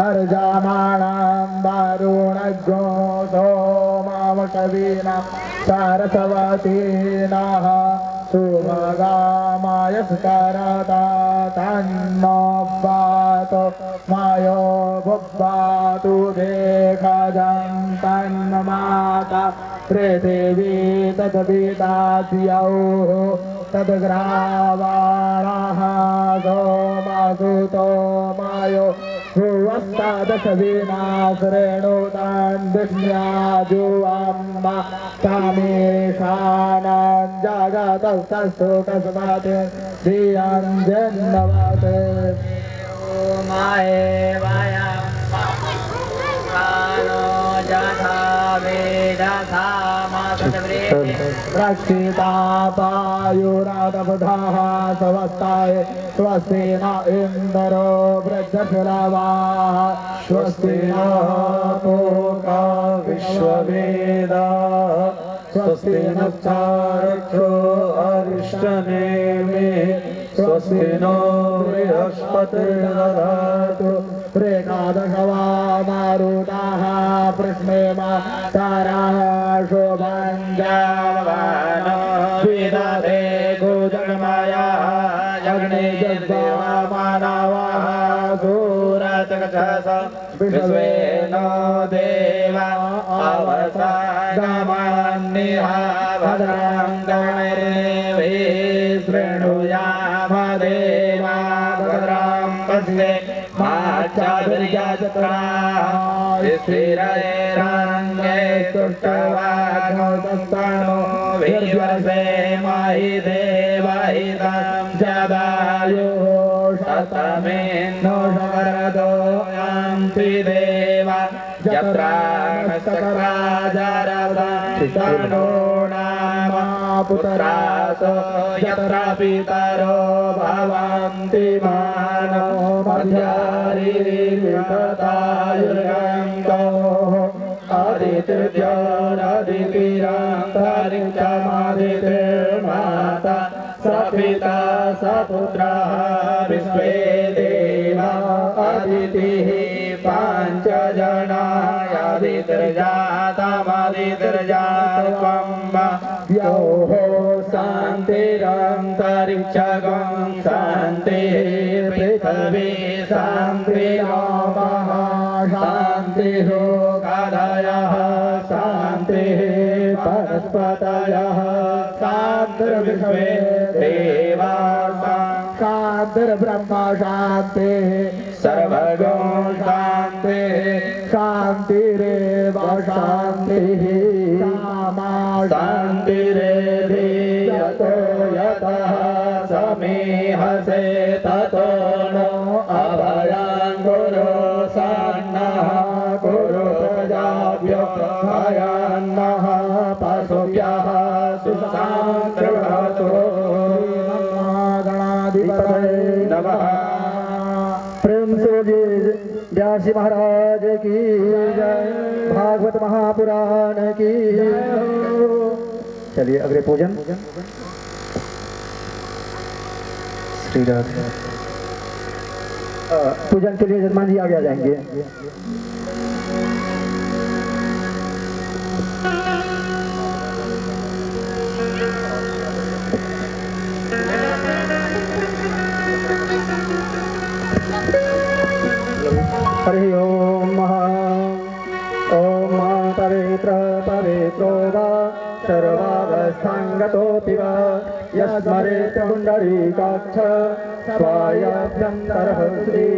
अर्जामाणां वारुणज्ञो सोमावकवीनां सारसवतीनाः सुभगामायस्करता तन्नोऽब्बातो मायो भुब्बातु देखजं तन्माता पृथिवी तद्विताद्यौः तद्ग्रावाणाः सोमासुतो मायो भुवस्तादशवीनाश्रेणुतान् विष्ण्याजुवाम्मा कामेशानां जगतस्तस्तु तस्मात् धियं जन्नवत् मायेवयं प्राणो यथा वेदथा रक्षितापायुरादबुधाः स्वस्ताय स्वस्ति न इन्द्रो वृद्धश्रवाः स्वस्ति न पूर्वा विश्ववेदाः स्वस्ति नक्षो अरिष्टनेमि स्वस्ति नो बृहस्पतिर्दधातु प्रेकादशवा मारुताः पृष्णेमा ताराः शोभञ्जावानो विदधे गुजन्मयाः यज्ञे जग्वा मानवाः सूरतकचस विश्वेनो देवा अवसागमान्यः भद्रां गणैर्वे शृणुयाम देवा भद्रां पश्ये माचाभिर्यजत्राः स्थिरैरङ्गे तुष्टवाग्नोतस्तानो वीर्यसे महि देवहितं जदायुः शतमेनो शरदो यान्ति देवा यत्राणस्तकराजरसो नाम पुत्रासो यत्र पितरो भवन्ति मानो मध्यारितायुर्गन्तोः आदितिर्ज्योतिरन्तरिक्षमादितिर्माता सपिता सपुत्रः विश्वे देवा अदितिः पाञ्चजनायादितिर्जातमदितिर्जातम्ब योः शान्तिरन्तरिक्षगं शान्तिः पृथिवी शान्तिरापः शान्तिः लोकादयः शान्तिः वनस्पतयः शान्तिर्विश्वे देवा शान्तिर्ब्रह्म शान्तिः सर्वगो शान्तिः शान्तिरेव शान्तिः सामा शान्तिरेधि यतो यतः समीहसे ततो नो अभयं कुरु सन्नः कुरु प्रजाभ्यो भयान्नः पशुभ्यः सुशान्तिर्भवतु गणाधिपतये नमः। प्रेम से व्यासी महाराज की जय, भागवत महापुराण की जय। चलिए अग्रे पूजन। श्री राधे। पूजन के लिए जजमान जी आगे आ जाएंगे। हरि ओम ओम पवित्र पवित्रो वा सर्वावस्थांगतोऽपि वा यस्मरेत् पुण्डरीकाक्ष स्वायभ्यन्तरः श्री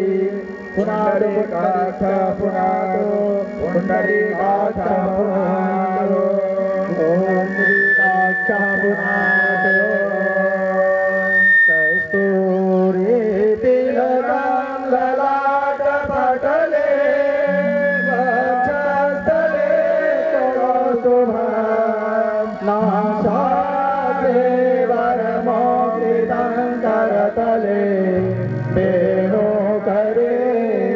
पुण्डरीकाक्ष पुनातो पुण्डरीकाक्ष पुनातो ओम श्रीकाक्ष पुनातो कस्तूरी तिलकं ललाट पटले वक्षस्थले नासाग्रे वरमोक्तितं करतले वेणो करे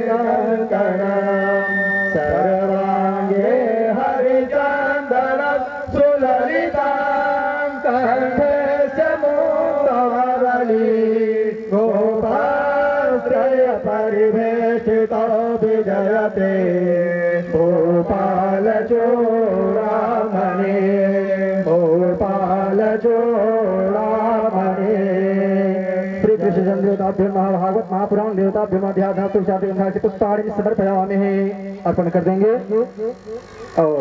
कंकणं सर्वाङ्गे हरिचन्दनं सुललितं कंठे च मुक्तावली परिवेष्टितो विजयते भोपाल चूड़ामणि भोपाल चूड़ामणि। श्री कृष्ण देवताभ्यो महाभागवत महापुराण देवताभ्यो अध्यात्म तुलसी पुष्पाणि समर्पयामि। अर्पण कर देंगे और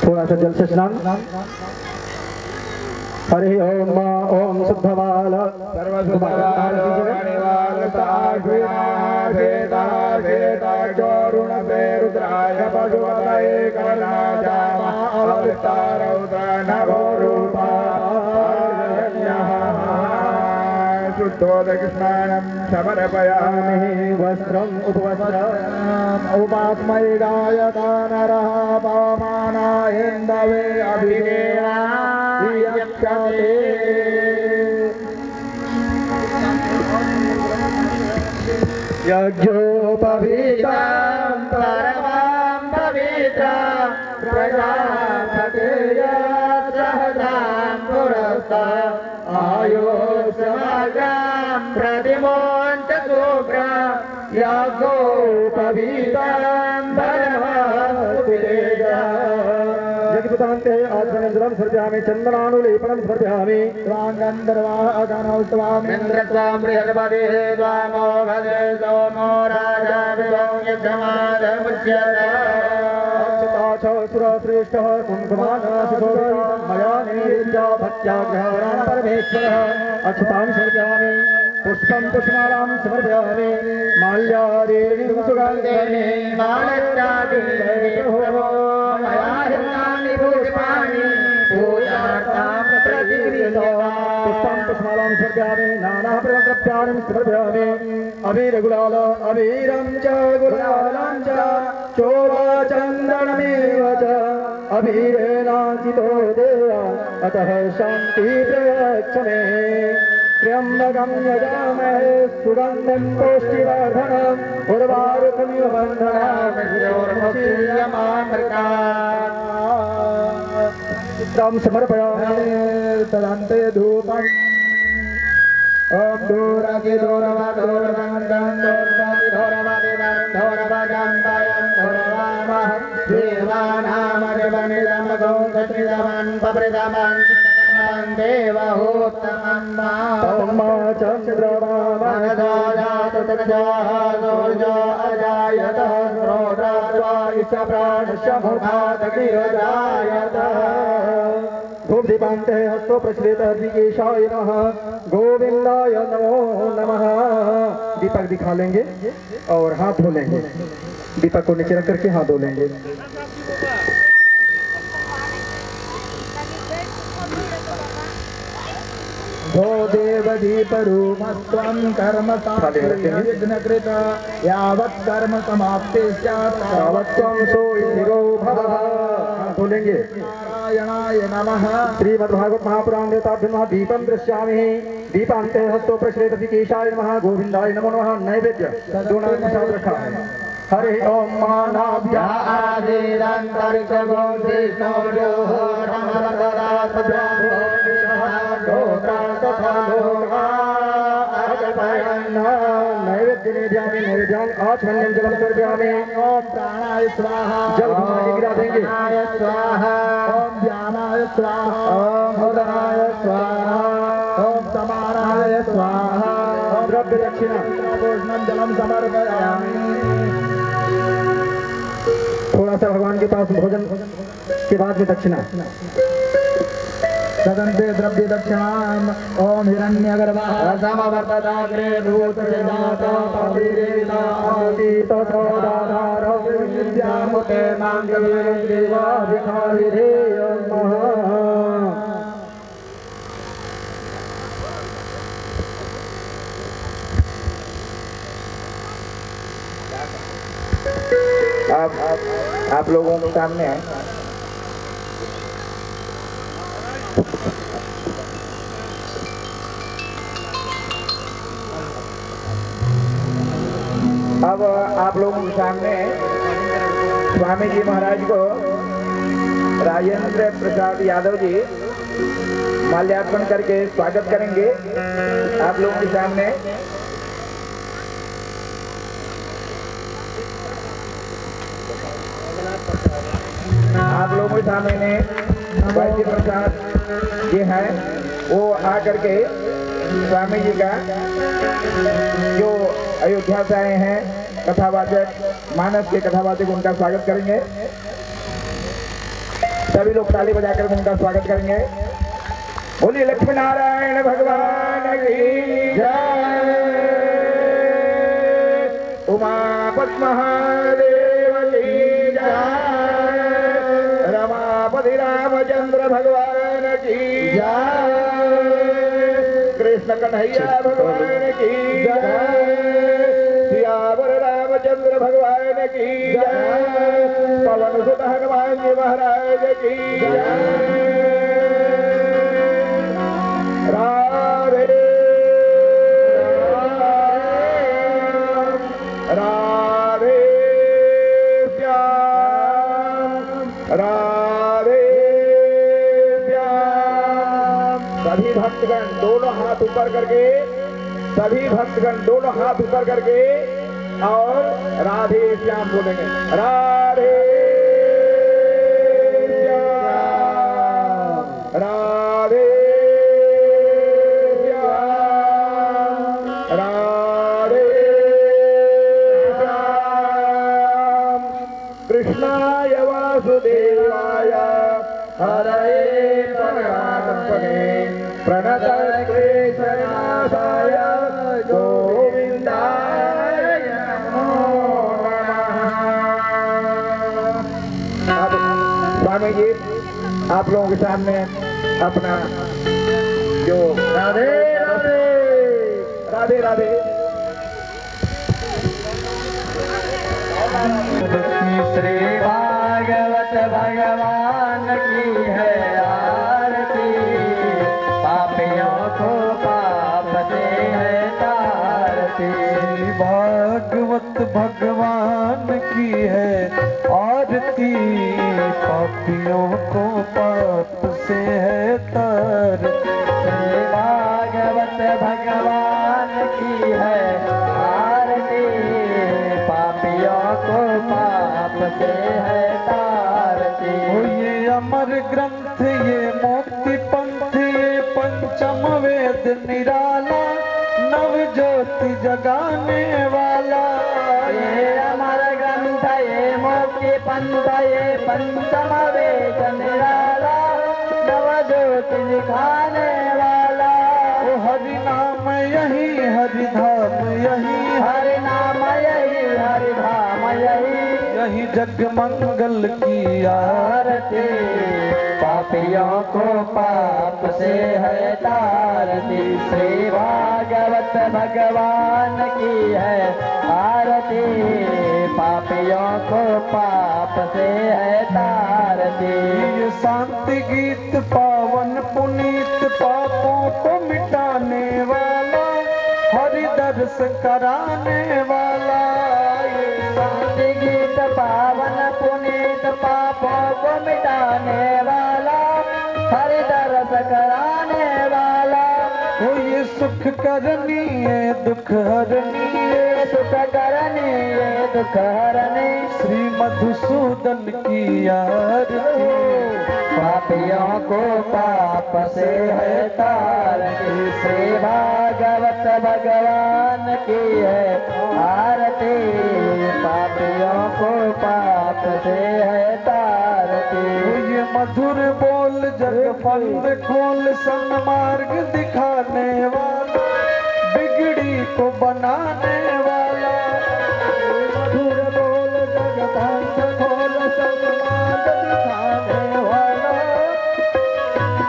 थोड़ा सा जल से स्नान। हरि ओम ओम शुद्धवाल रुद्राय पशुपतये शुद्धोदकृष्णानं समर्पयामि। वस्त्रम् उपवस्त्रम् उपास्मै गायता नरः पवमानायेन्दवे अभिधेयायक्षते। यज्ञोपवीतं परमं पवित्रं प्रजापतेय सहजां पुरस्तात् आयुष्मग्नं प्रतिमोञ्च शुभ्रं यज्ञोपवीतं यज्ञपुतान्ते आत्मनेन्द्रं समर्पयामि चन्दनानुलेपनं समर्पयामि। स्वाङ्गन्धर्वागणौत्वामिन्द्रत्वां बृहस्पति त्वामो भजे सोमो राजा यज्ञमादमुच्यते। सुरश्रेष्ठः कुङ्कुमानाशितो मया निवेद्य भक्त्याग्रहाणां परमेश्वरः अक्षतां समर्पयामि। पुष्पं पुष्पमालां समर्पयामि। माल्यादेवीं सुगन्धेन पुष्पं पुष्पमालां समर्पयामि। नानाप्रद्रव्याणि समर्पयामि। अबीरगुलाल अबीरं च गुलालं च चोरचन्दनमेव च अबीरेणाङ्कितो देवा अतः शान्तिः प्रयच्छ मे। त्र्यम्बकं यजामहे सुगन्धिं पुष्टिवर्धनम् उर्वारुकमिव बन्धनात् समर्पयामि। तदन्ते धूपम् ओम दूरगे दूरवा दूरवन्दं दूरवादि दूरवादिवं दूरवदन्तायं दूरवामः देवानामदेवनिदं गोगतिदमन् पप्रदमन् देवहोत्तमं मा चन्द्रमामहदायात तजाः सूर्यो अजायतः स्रोत्राद्वा ईशप्राणस्य मुखादग्निरजायत। धूपदीपान्ते हस्तो प्रचलित ऋषिकेशाय नमः गोविंदाय नमो नमः। दीपक दिखा लेंगे और हाथ धो लेंगे। दीपक को नीचे रख करके हाथ धो लेंगे। भो देवदीपरूपस्त्वं कर्म यज्ञकृत यावत् कर्म समाप्ते स्यात् तावत् त्वं सोऽस्थिरो भवः। बोलेंगे नारायणाय नमः। श्रीमद्भागवत महापुराण देवताभ्यो दीपं दृश्यामि। दीपान्ते हस्तो प्रश्रेत ऋषिकेशाय नमः गोविंदाय नमो नमः। नैवेद्य दोनों प्रसाद रखा है। हरि ओम मानाभ्या आदिरंतरिक्षगो विष्णुर्यो नैवेद्य नैवेद्यान आचमन्यं जलम समर्पयामि। ओम प्राणाय स्वाहा जल भूमि गिरा देंगे। स्वाहा ओम ज्ञानाय स्वाहा ओम उदनाय स्वाहा ओम समानाय स्वाहा ओम द्रव्य दक्षिणा भोजनम जलम समर्पयामि। थोड़ा सा भगवान के पास भोजन के बाद में दक्षिणा। सदन्ते द्रव्य दक्षिणाम् ओम हिरण्यगर्भः समवर्तताग्रे भूतजाता पतिरेता आदितो सदाधारो विद्यामुते मांगल्येवा विखाविधेय नमः। आप लोगों के सामने है अब आप लोगों के सामने स्वामी जी महाराज को राजेंद्र प्रसाद यादव जी माल्यार्पण करके स्वागत करेंगे। आप लोगों के सामने आप लोगों के सामने वैद्य प्रसाद ये है वो आकर के स्वामी जी का जो अयोध्या से आए हैं कथावाचक मानस के कथावाचक उनका स्वागत करेंगे। सभी लोग ताली बजाकर उनका स्वागत करेंगे। बोलिए लक्ष्मी नारायण भगवान की जय, उमापति महादेव की जय, रमापति रामचंद्र भगवान की जय, कृष्ण कन्हैया भगवान की जय, सियावर रामचंद्र भगवान की जय, पवन सुत हनुमान जी महाराज की जय। राधे राधे श्याम राधे श्याम। सभी भक्तगण दोनों हाथ ऊपर करके, सभी भक्तगण दोनों हाथ ऊपर करके और राधे श्याम बोलेंगे। राधे श्याम राधे कृष्णाय वासुदेवाय हरये परमात्मने प्रणतक्लेशनाशाय गोविन्दाय नमो नमः। अब स्वामी जी आप लोगों के सामने अपना जो राधे राधे राधे राधे श्री भागवत भगवान की है आरती, पापियों को पाप से है तारती। श्री भागवत भगवान की है आरती, पापियों को पाप से है तारती। श्री भागवत भगवान की है आरती, पापियों को पाप से है तारती। ये अमर ग्रंथ ये मोक्ति पंथ ये पंचम वेद निराला, नव ज्योति जगाने वाला। ये अमर ग्रंथ ये मोक्ति पंथ ये पंचम वेद निराला, नव ज्योति दिखाने वाला। ओ हरि नाम यही हरि धाम यही, हरि नाम यही हरि धाम यही, यही जग मंगल की आरती, पापियों को पाप से है तारती। श्री भागवत भगवान की है आरती, पापियों को पाप से है तारती। ये शांति गीत पावन पुनीत पापों को मिटाने वाला, हरि दर्श कराने वाला। ये शांति गीत पावन पुनीत पापों को मिटाने वाला, हरि दर्श कराने वाला। ओ ये सुख करनी है दुख हरनी है, सुख करनी है दुख हरनी। श्री मधुसूदन की आरती, पापियों को पाप से है तारती। श्री भागवत भगवान की है आरती, पापियों को पाप से है तारती। ये मधुर बोल जग फंद खोल सन्मार्ग दिखाने वाला, बिगड़ी को बनाने वाला। मधुर बोल जग फंद खोल सन्मार्ग दिखाने वाला,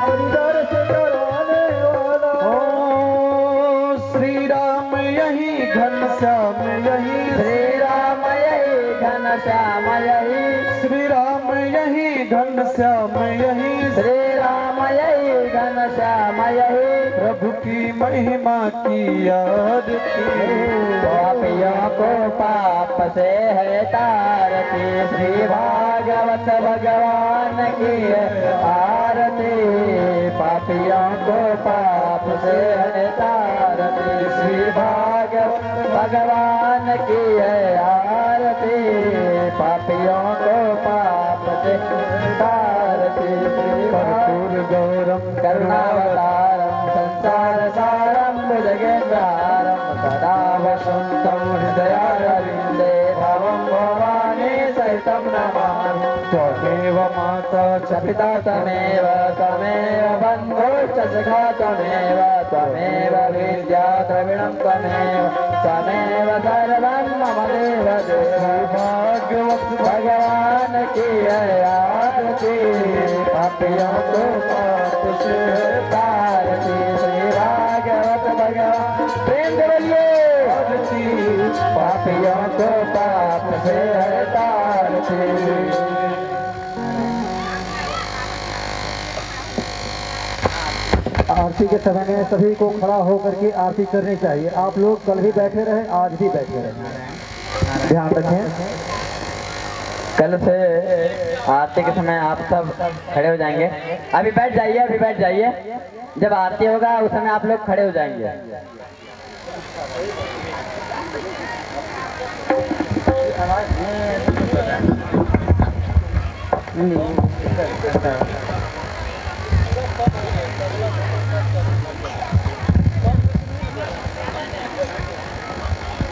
अंदर से डराने वाला। ओ श्री राम यही घनश्याम यही, श्री राम यही घनश्याम यही, श्री राम यही घनश्याम यही, श्री राम यही घनश्याम यही। प्रभु की महिमा की आरती, पापियों को पाप से है तारती। श्री भागवत भगवान की है आरती, पापियों को पाप से है तारती। श्री भागवत भगवान की है आरती, पापियों को करुणावतारं संसारसारं भुजगेन्द्रहारं सदा वसन्तं हृदयारविन्दे भवं भवानी सहितं नमामि। त्वमेव माता च पिता त्वमेव बन्धुश्च सखा त्वमेव विद्या द्रविणं त्वमेव सर्वं मम देव भाग्यवत् भगवान की आरती पापियों को पाप से तारती श्री भागवत भगवान प्रेम करिए आरती पापियों को पाप से तारती। आरती के समय में सभी को खड़ा होकर के आरती करनी चाहिए। आप लोग कल भी बैठे रहे, आज भी बैठे रहे, ध्यान रखें। कल से आरती के समय आप सब खड़े हो जाएंगे। अभी बैठ जाइए। जब आरती होगा उस समय आप लोग खड़े हो जाएंगे।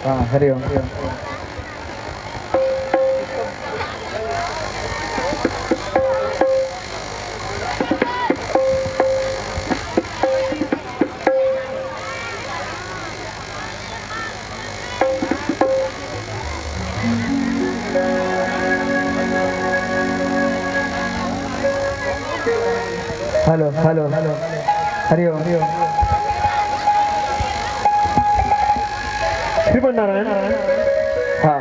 हाँ, हरि ओम। हेलो हरि ओम। श्रीमन नारायण। हाँ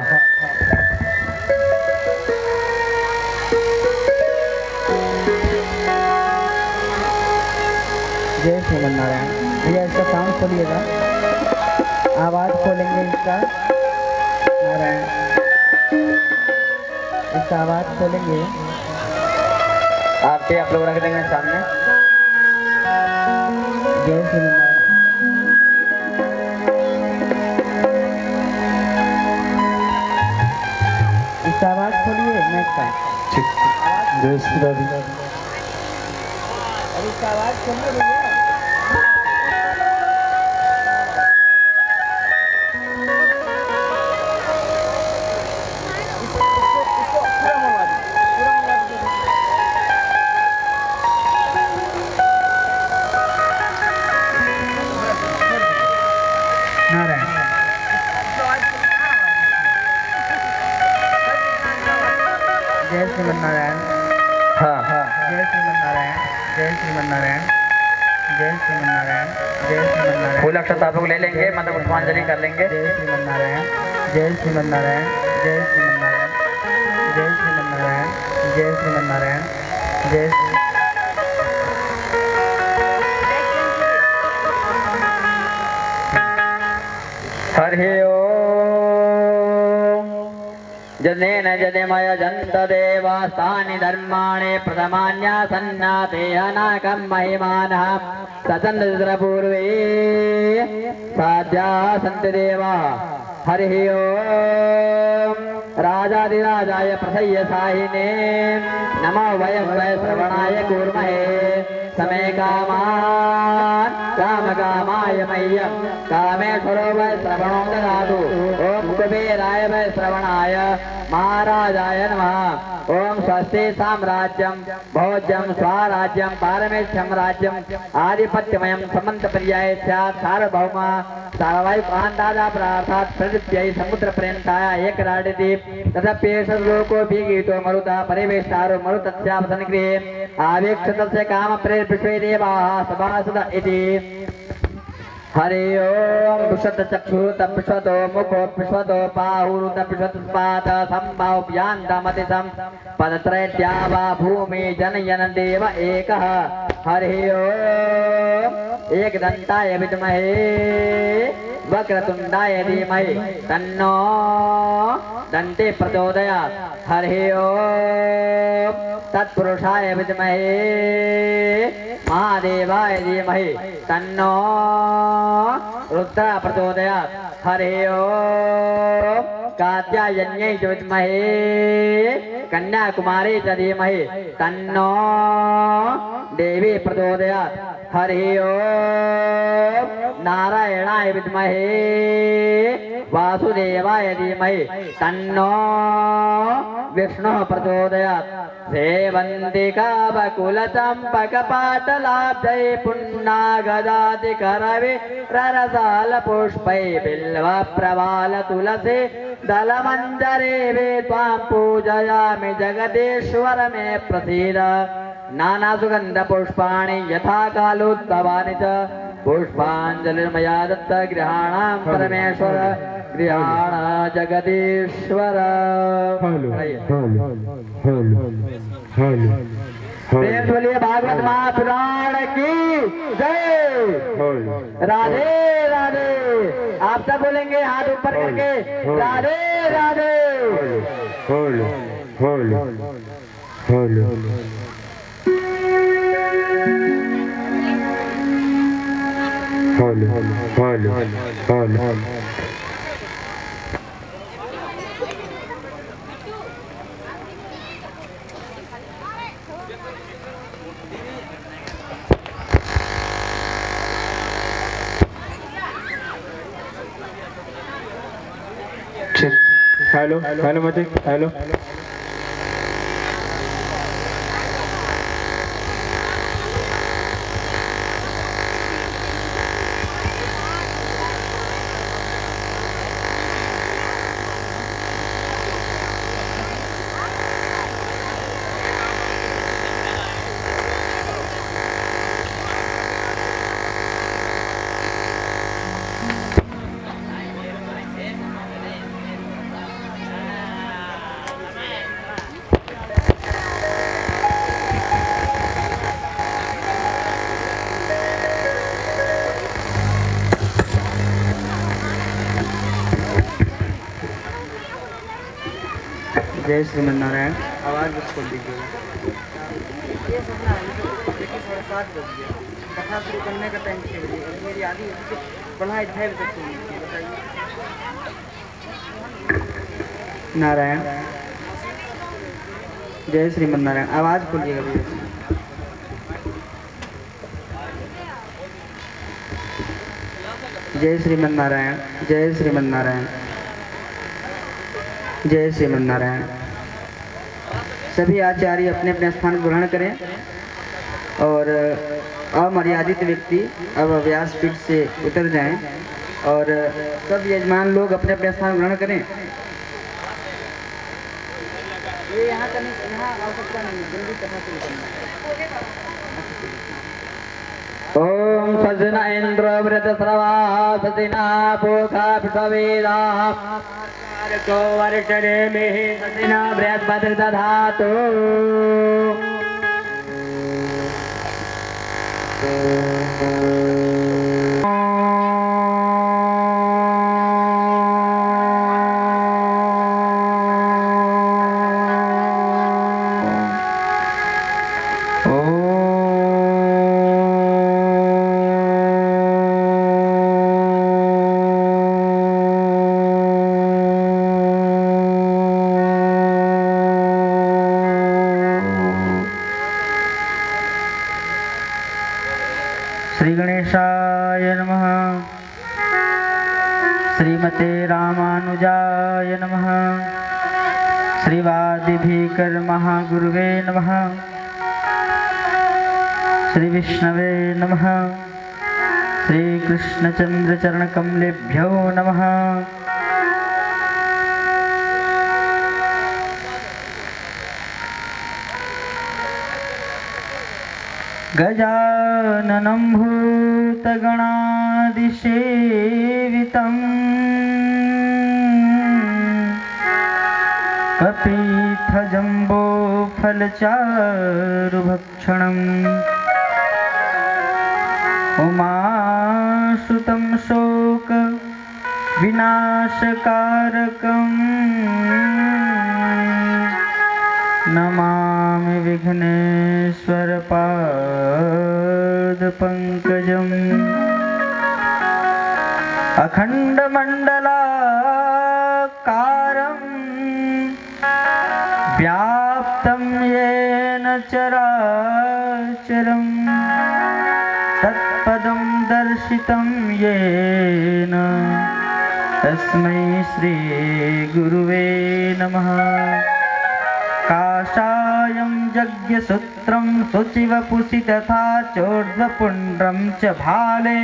जय श्रीमन नारायण। भैया इसका साउंड खोलिएगा, आवाज खोलेंगे इसका। नारायण इसका आवाज खोलेंगे। आरती आप लोग रख देंगे सामने। जय श्रीमन नारायण। इसका आवाज खोलिए मैच का। ठीक। जय श्री राधे। और इसका आवाज खोलिए भैया। जय श्रीमन नारायण। हाँ जय श्रीमन नारायण। जय श्रीमन नारायण। जय श्रीमन नारायण। जय श्रीमन नारायण। फूल अक्षत आप लोग ले लेंगे, मतलब पुष्पांजलि कर लेंगे। जय श्रीमन नारायण। जय श्रीमन नारायण। जय श्रीमन नारायण। जय श्रीमन नारायण। जय श्रीमन नारायण। जय हरि ओम। जनेन जनेमय जन्त देवास्तानि धर्माणि प्रथमान्यासन्नाते अनाकं महिमानः सतन्द्रपूर्वे साध्या सन्ति देवा। हरि ओम। राजाधिराजाय प्रथय्य साहिने नमो वयं वै श्रवणाय कूर्महे समे कामान् कामकामाय मह्यं कामेश्वरो वै श्रवणो ददातु। ओम कुबेराय वै श्रवणाय महाराजाय नमः। ओम स्वस्ति साम्राज्यं भोज्यं स्वराज्यं पारमेष्ठ्यं राज्यं आधिपत्यमयं समन्तपर्याय स्यात् सार्वभौम सार्वैकान्तादा प्रार्थात् प्रदीप्यै समुद्रपर्यन्ताय एकराडिति तदप्येष लोको भीगीतो मरुता परिवेष्टारो मरुतस्यावसनगृहे आवेक्षतस्य कामप्रेर्विश्वे देवाः सभासद इति। हरि ओम। विशद चक्षुरुत विश्वतो मुखो विश्वतो बाहुरुत विश्वत्पाद संभाव्यान्तमतिसं पदत्रयद्यावा भूमि जनयन देव एकः। हरि ओम। एकदन्ताय विद्महे वक्रतुण्डाय धीमहि तन्नो दन्ते प्रचोदयात्। हरि ओम। तत्पुरुषाय विद्महे महादेवाय धीमहि तन्नो रुद्र प्रचोदयात्। हरि ओम। कात्यायन्यै च विद्महे कन्याकुमारी च धीमहि तन्नो देवी प्रचोदयात्। हरि ओम नारायणाय विद्महे वासुदेवाय धीमहि तन्नो विष्णुः प्रचोदयात्। सेवन्तिका बकुलचम्पकपाटलाब्धै पुन्नागदातिकरवे ररसालपुष्पै बिल्वप्रवाल तुलसी दलमञ्जरे वे त्वां पूजयामि जगदीश्वर मे प्रसीद। नानासुगन्धपुष्पाणि यथा कालोत्सवानि च पुष्पाञ्जलिर्मया दत्त गृहाणां परमेश्वर गृहाण जगदीश्वर। प्रेम बोलिए भागवत महापुराण की जय। राधे राधे। आप सब बोलेंगे हाथ ऊपर करके राधे राधे। हेलो हेलो मजे हेलो। जय श्रीमन नारायण। आवाज़ बस खोल दीजिएगा। ये सपना है लेकिन 7:30 बज गया। कथा शुरू करने का टाइम 6 बजे। मेरी आधी पढ़ाई 6 बजे तक होनी चाहिए। बताइए। नारायण। जय श्रीमन नारायण। आवाज़ खोलिएगा भैया। जय श्रीमन नारायण। जय श्रीमन नारायण। जय श्रीमन नारायण। सभी आचार्य अपने अपने स्थान ग्रहण करें और अमर्यादित व्यक्ति अब व्यासपीठ से उतर जाएं और सब यजमान लोग अपने अपने स्थान ग्रहण करें। ये यहाँ का नहीं, यहाँ आवश्यकता नहीं, जल्दी कथा शुरू करना। ओम सजना इंद्र व्रत श्रवा सजना पोखा विश्ववेदा को वर्षणे में सजना बृहस्पति दधातु। श्री गणेशाय नमः। श्रीमते रामानुजाय नमः। श्रीवादिभीकर महागुरुवे नमः। श्री विष्णवे नमः। श्री कृष्णचंद्र चरण कमलेभ्यो नमः। गजाननं भूतगणादिसेवितं कपित्थजम्बोफलचारुभक्षणम् उमासुतं शोकविनाशकारकम् नमामि विघ्नेश्वरपादपङ्कजम्। अखण्डमण्डलाकारं व्याप्तं येन चराचरं विरचितं येन तस्मै श्री गुरुवे नमः। काषायं यज्ञसूत्रं शुचिवपुषि तथा चोर्ध्वपुण्ड्रं च भाले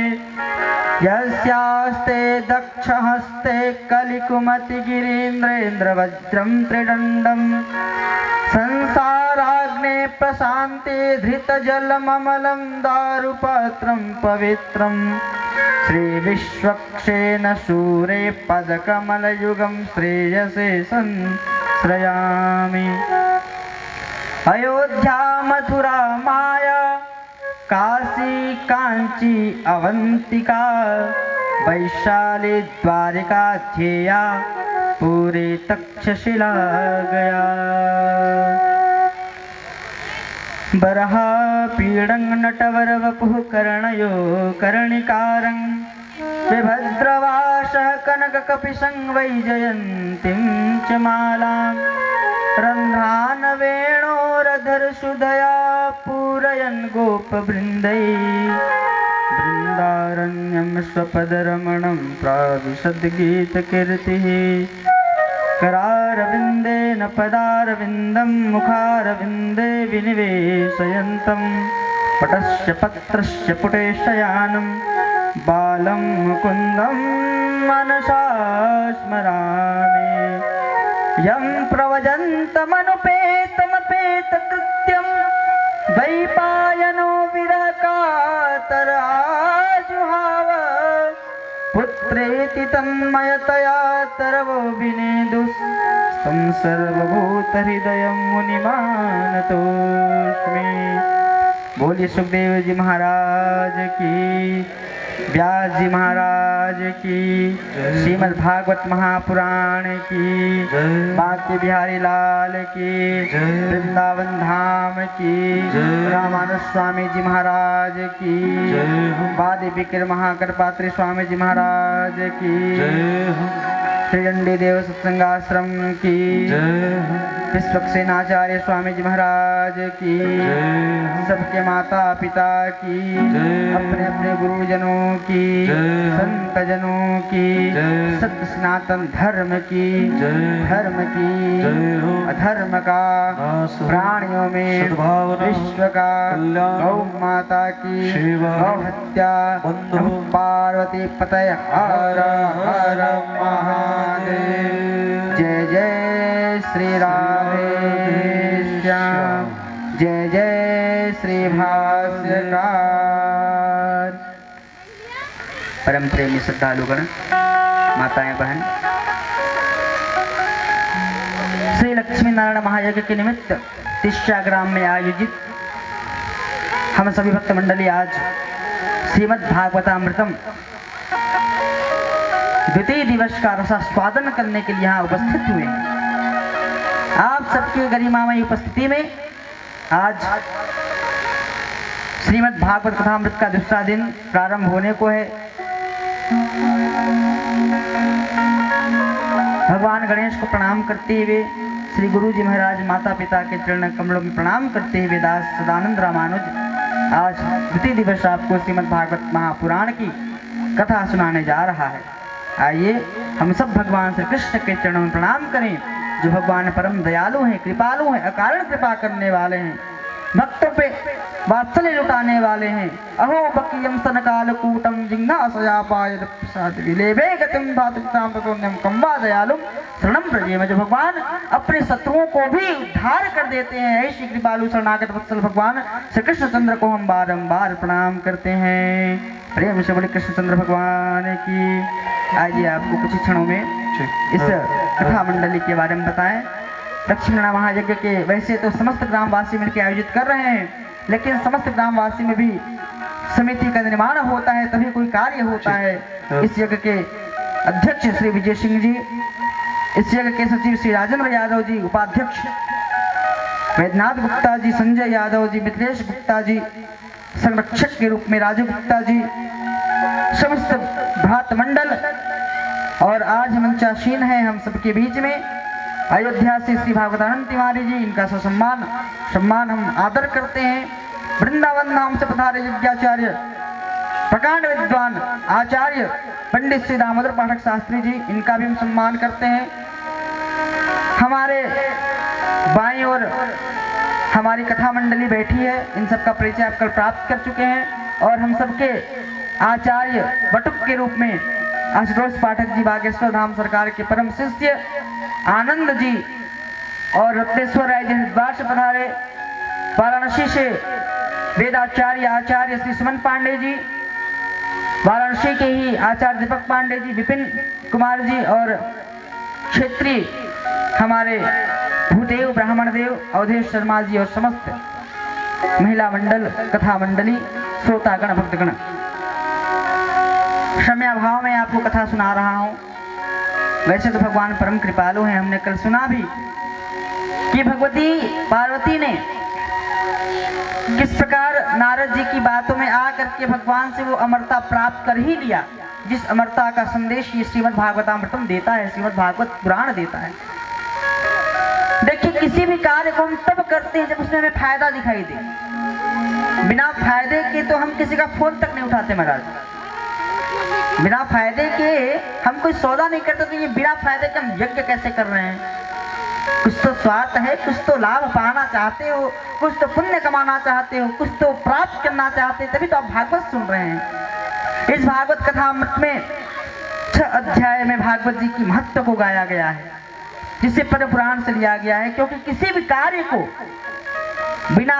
यस्यास्ते दक्षहस्ते कलिकुमतिगिरीन्द्रेन्द्रवज्रं त्रिदण्डं संसाराग्ने प्रशान्ते धृतजलममलं दारुपात्रं पवित्रं श्रीविश्वक्षेण शूरे पदकमलयुगं श्रेयसे संश्रयामि। अयोध्या मथुरा माया काशी कांची अवंतिका वैशाली द्वारिका ध्येया पूरे तक्षशिला गया। बरहा पीडं नटवर वपुः कर्णयो कर्णिकारं विभद्रवासः कनककपिशं वैजयन्तीं च मालां रन्ध्रान् वेणोरधरसुधया पूरयन् गोपवृन्दैः बृन्दारण्यं स्वपदरमणं प्राविशद्गीतकीर्तिः। करारविन्देन पदारविन्दं मुखारविन्दे विनिवेशयन्तं पटस्य पत्रस्य पुटेशयानं बालं मुकुन्दं मनसा स्मरामि। यं प्रव्रजन्तमनुपेतमपेतकृत्यं द्वैपायनो विरहकातराजुहाव पुत्रेति तन्मयतया तरवो विनेदुस्तं सर्वभूतहृदयं मुनिमानतोऽस्मि। बोलिए सुखदेव जी महाराज की, व्यास जी महाराज की, श्रीमद् भागवत महापुराण की, बांके बिहारी लाल की, वृंदावन धाम की, रामानुज स्वामी जी महाराज की, वादी विक्र महाकरपात्री स्वामी जी महाराज की, श्री चंडी देव सत्संगाश्रम की, विश्वक्सेनाचार्य स्वामी जी महाराज की, सबके माता पिता की, अपने अपने गुरुजनों की, संतजनों की, सत्य सनातन धर्म की, अधर्म का प्राणियों में विश्व का, गौ माता की गौ हत्या, पार्वती पतय हर हर महादेव। जय जय श्री राधे श्याम, जय जय श्री भाष्यकार। परम प्रेमी श्रद्धालुगण, माताएं बहन, श्री लक्ष्मी नारायण महायज्ञ के निमित्त तिष्ठा ग्राम में आयोजित हम सभी भक्त मंडली आज श्रीमद् भागवतामृतम द्वितीय दिवस का रसास्वादन करने के लिए यहाँ उपस्थित हुए। आप सबकी गरिमामयी उपस्थिति में आज श्रीमद् भागवत कथामृत का दूसरा दिन प्रारंभ होने को है। भगवान गणेश को प्रणाम करते हुए, श्री गुरु जी महाराज माता पिता के चरण कमलों में प्रणाम करते हुए दास सदानंद रामानुज आज द्वितीय दिवस आपको श्रीमद् भागवत महापुराण की कथा सुनाने जा रहा है। आइए हम सब भगवान श्री कृष्ण के चरणों में प्रणाम करें, जो भगवान परम दयालु हैं, कृपालु हैं, अकारण कृपा करने वाले हैं, भक्तों पे वात्सल्य लुटाने वाले हैं। अहो बकीयम सनकालकूटम जिज्ञासयापाय प्रसाद विलेभे गतिम भातुक्ताम ततोन्यम कम्वा दयालुम शरणम प्रजेम। जो भगवान अपने शत्रुओं को भी उद्धार कर देते हैं, ऐसी कृपालु शरणागत वत्सल भगवान श्री कृष्णचंद्र को हम बारंबार प्रणाम करते हैं। प्रेम से बड़े कृष्णचंद्र भगवान की। आइए आपको कुछ क्षणों में इस कथा मंडली के बारे में बताएं। लक्ष्मी नारायण महायज्ञ के वैसे तो समस्त ग्रामवासी मिलकर आयोजित कर रहे हैं, लेकिन समस्त ग्रामवासी में भी समिति का निर्माण होता है, तभी कोई कार्य होता है। इस यज्ञ के अध्यक्ष श्री विजय सिंह जी, इस यज्ञ के सचिव श्री राजेंद्र यादव जी, उपाध्यक्ष वैद्यनाथ गुप्ता जी, संजय यादव जी, मिथिलेश गुप्ता जी, संरक्षक के रूप में राजू गुप्ता जी, समस्त भ्रात मंडल और आज मंचासीन है हम सबके बीच में अयोध्या से श्री भागवतानंद तिवारी जी, इनका सम्मान हम आदर करते हैं। वृंदावन धाम से पधारे यज्ञाचार्य प्रकांड विद्वान आचार्य पंडित श्री दामोदर पाठक शास्त्री जी, इनका भी हम सम्मान करते हैं। हमारे बाईं ओर हमारी कथा मंडली बैठी है, इन सबका परिचय आप कल प्राप्त कर चुके हैं। और हम सबके आचार्य बटुक के रूप में आशुतोष पाठक जी बागेश्वर धाम सरकार के परम शिष्य आनंद जी और रत्नेश्वर राय जी हरिद्वार से पधारे। वाराणसी से वेदाचार्य आचार्य श्री सुमन पांडे जी, वाराणसी के ही आचार्य दीपक पांडे जी, विपिन कुमार जी और क्षेत्रीय हमारे भूदेव ब्राह्मण देव अवधेश शर्मा जी और समस्त महिला मंडल कथा मंडली श्रोतागण भक्तगण, क्षम्या भाव में आपको कथा सुना रहा हूँ। वैसे तो भगवान परम कृपालु हैं। हमने कल सुना भी कि भगवती पार्वती ने किस प्रकार नारद जी की बातों में आकर के भगवान से वो अमरता प्राप्त कर ही लिया, जिस अमरता का संदेश ये श्रीमद् भागवतामृतम देता है, श्रीमद् भागवत पुराण देता है। देखिए, किसी भी कार्य को हम तब करते हैं जब उसमें हमें फायदा दिखाई दे। बिना फायदे के तो हम किसी का फोन तक नहीं उठाते महाराज। बिना फायदे के हम कोई सौदा नहीं करते, तो ये बिना फायदे के हम यज्ञ कैसे कर रहे हैं? कुछ तो स्वार्थ है, कुछ तो लाभ पाना चाहते हो, कुछ तो पुण्य कमाना चाहते हो, कुछ तो प्राप्त करना चाहते हो, तभी तो आप भागवत सुन रहे हैं। इस भागवत कथा में 6 अध्याय में भागवत जी की महत्व को गाया गया है, जिसे पद्म पुराण से लिया गया है। क्योंकि किसी भी कार्य को बिना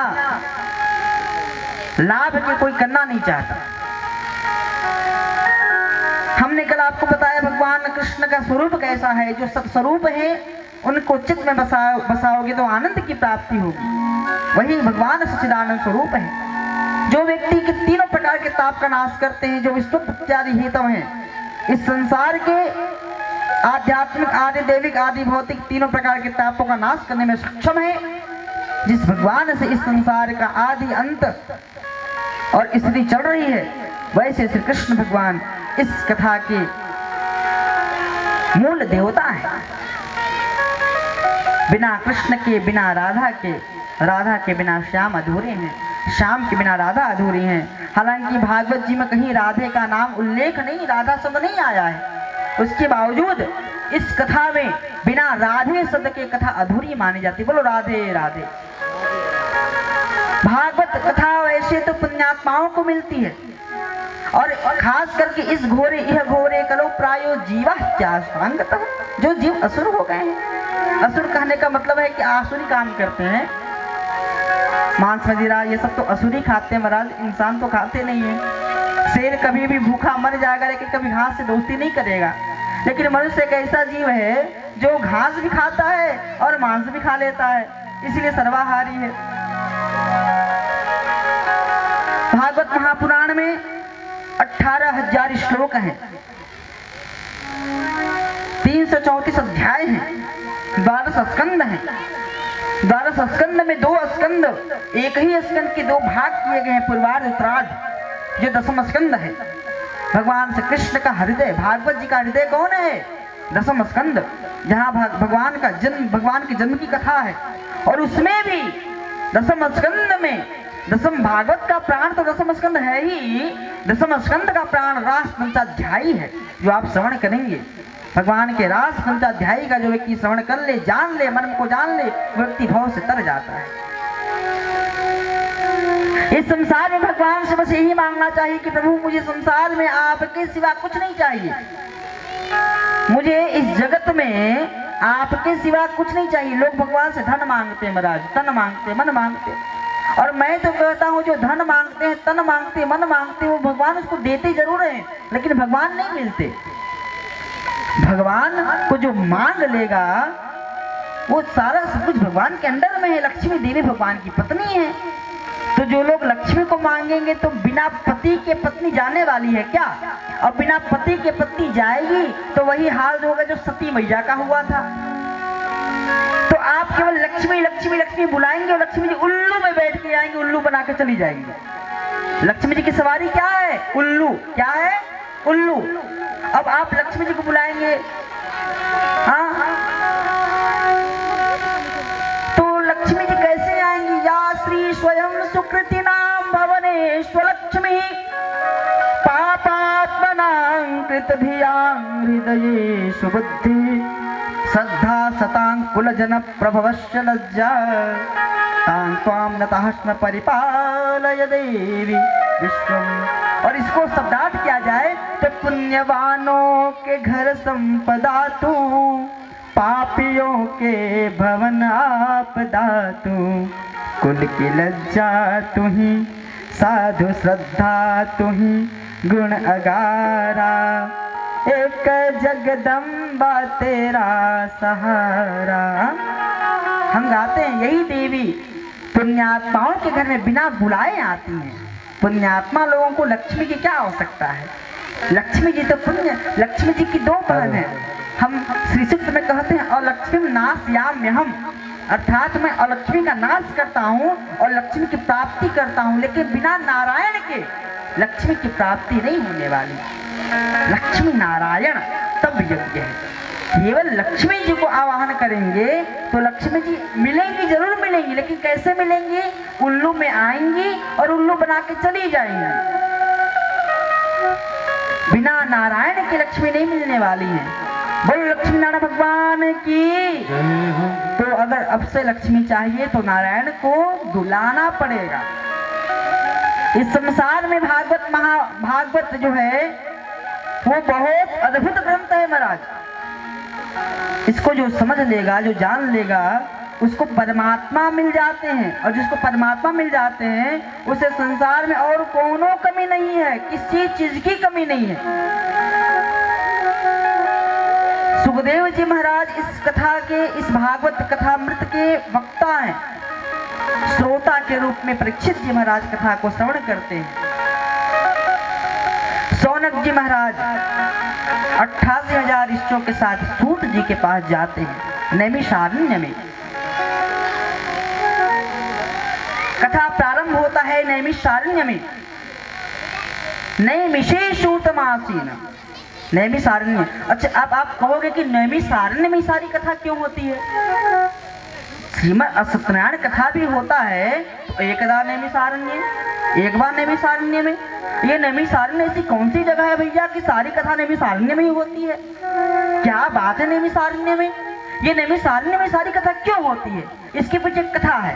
लाभ के कोई करना नहीं चाहता। हमने कल आपको बताया भगवान कृष्ण का स्वरूप कैसा है। जो सत्स्वरूप है उनको चित्त में बसाओगे तो आनंद की प्राप्ति होगी। वही भगवान सच्चिदानंद स्वरूप है। जो व्यक्ति के तीनों प्रकार के ताप का नाश करते हैं, जो विश्व इत्यादि हेतु हैं, इस संसार के आध्यात्मिक आदि दैविक आदि भौतिक तीनों प्रकार के तापों का नाश करने में सक्षम है, जिस भगवान से इस संसार का आदि अंत और स्थिति चल रही है, वैसे श्री कृष्ण भगवान इस कथा के मूल देवता है। बिना कृष्ण के, बिना राधा के, राधा के बिना श्याम अधूरे हैं, श्याम के बिना राधा अधूरी हैं। हालांकि भागवत जी में कहीं राधे का नाम उल्लेख नहीं, राधा शब्द नहीं आया है, उसके बावजूद इस कथा में बिना राधे शब्द के कथा अधूरी मानी जाती। बोलो राधे राधे। भागवत कथा वैसे तो पुण्यात्माओं को मिलती है, और खास करके इस घोरे यह घोरे कलो प्रायो जीवा क्या सांगत, जो जीव असुर हो गए हैं। असुर कहने का मतलब है कि आसुरी काम करते हैं, मांस मदिरा ये सब तो असुरी खाते हैं महाराज, इंसान तो खाते नहीं है। शेर कभी भी भूखा मर जाएगा, लेकिन कभी घास से दोस्ती नहीं करेगा। लेकिन मनुष्य एक ऐसा जीव है जो घास भी खाता है और मांस भी खा लेता है, इसलिए सर्वाहारी है। भागवत महापुराण में 18,000 श्लोक हैं, 334 अध्याय हैं, 12 स्कंद हैं। 12 स्कंद में 2 स्कंद, एक ही स्कंद के 2 भाग किए गए हैं, पूर्वार्ध उत्तरार्ध, जो 10वां स्कंद है। भगवान श्री कृष्ण का हृदय, भागवत जी का हृदय कौन है? 10वां स्कंद, जहाँ भगवान का जन्म, भगवान के जन्म की कथा है। और उसमें भी 10वां स्कंद में 10वां भागवत का प्राण तो 10वां स्कंद है ही, 10वां स्कंद का प्राण रास पंचाध्यायी है, जो आप श्रवण करेंगे। भगवान के रास पंचाध्यायी का जो व्यक्ति श्रवण कर ले, जान ले, मन को जान ले, व्यक्ति भाव से तर जाता है। इस संसार में भगवान से बस यही मांगना चाहिए कि प्रभु मुझे संसार में आपके सिवा कुछ नहीं चाहिए, मुझे इस जगत में आपके सिवा कुछ नहीं चाहिए। लोग भगवान से धन मांगते हैं महाराज, तन मांगते, मन मांगते, और मैं तो कहता हूँ जो धन मांगते हैं, तन मांगते, मन मांगते, वो भगवान उसको देते जरूर हैं, लेकिन भगवान नहीं मिलते। भगवान को जो मांग लेगा वो सारा सब कुछ भगवान के अंदर में है। लक्ष्मी देवी भगवान की पत्नी है, तो जो लोग लक्ष्मी को मांगेंगे तो बिना पति के पत्नी जाने वाली है क्या? और बिना पति के पत्नी जाएगी तो वही हाल होगा जो सती मैया का हुआ था। तो आप केवल लक्ष्मी लक्ष्मी लक्ष्मी बुलाएंगे और लक्ष्मी जी उल्लू में बैठ के आएंगे, उल्लू बना के चली जाएंगी। लक्ष्मी जी की सवारी क्या है? उल्लू। क्या है? उल्लू। अब आप लक्ष्मी जी को बुलाएंगे, हाँ, तो लक्ष्मी जी कैसे आएंगी? या श्री स्वयं सुकृति नाम भवनेश्वर लक्ष्मी जागृत धियां हृदये सुबुद्धि श्रद्धा सतां कुलजन प्रभवश्च लज्जा तां त्वां नतः स्म परिपालय देवी विश्वम। और इसको शब्दार्थ किया जाए तो पुण्यवानों के घर संपदा तू, पापियों के भवन आपदा तू, कुल की लज्जा तू ही, साधु श्रद्धा तू ही, गुण अगारा, एक जगदम्बा तेरा सहारा। हम गाते हैं यही देवी पुण्यात्माओं के घर में बिना बुलाए आती हैं। पुण्यात्मा लोगों को लक्ष्मी की क्या आवश्यकता है? लक्ष्मी जी तो पुण्य, लक्ष्मी जी की दो बहन है। हम श्री सूक्त में कहते हैं अलक्ष्मी नाशयाम्यहम्, अर्थात मैं अलक्ष्मी का नाश करता हूँ और लक्ष्मी की प्राप्ति करता हूँ, लेकिन बिना नारायण के लक्ष्मी की प्राप्ति नहीं होने वाली। लक्ष्मी नारायण तब योग्य है। केवल लक्ष्मी जी को आवाहन करेंगे तो लक्ष्मी जी मिलेंगी, जरूर मिलेंगी, लेकिन कैसे मिलेंगी? उल्लू में आएंगी और उल्लू बना के चली जाएंगी। बिना नारायण के लक्ष्मी नहीं मिलने वाली है। बोलो लक्ष्मी नारायण भगवान की। तो अगर अब से लक्ष्मी चाहिए तो नारायण को बुलाना पड़ेगा। इस संसार में भागवत जो है वो बहुत अद्भुत ग्रंथ है महाराज। इसको जो समझ लेगा, जो जान लेगा, उसको परमात्मा मिल जाते हैं, और जिसको परमात्मा मिल जाते हैं उसे संसार में और कोनो कमी नहीं है, किसी चीज की कमी नहीं है। सुखदेव जी महाराज इस कथा के, इस भागवत कथामृत के वक्ता हैं। श्रोता के रूप में परीक्षित जी महाराज कथा को श्रवण करते हैं। सौनक जी महाराज 88,000 ऋषियों के साथ सूत जी के पास जाते हैं नैमिषारण्य में। कथा प्रारंभ होता है नैमिषारण्य में। नैमिषेषूतमासीन, नैमिषारण्य। अच्छा, अब आप कहोगे कि नैमिषारण्य में सारी कथा क्यों होती है? श्रीमद् सत्यनारायण कथा भी होता है तो एकदा नैमिषारण्य, एक बार नैमिषारण्य में। ये नैमिषारण्य ऐसी कौन सी जगह है भैया कि सारी कथा नैमिषारण्य में ही होती है? क्या बात है नैमिषारण्य में? ये नैमिषारण्य में सारी कथा क्यों होती है? इसके पीछे कथा है।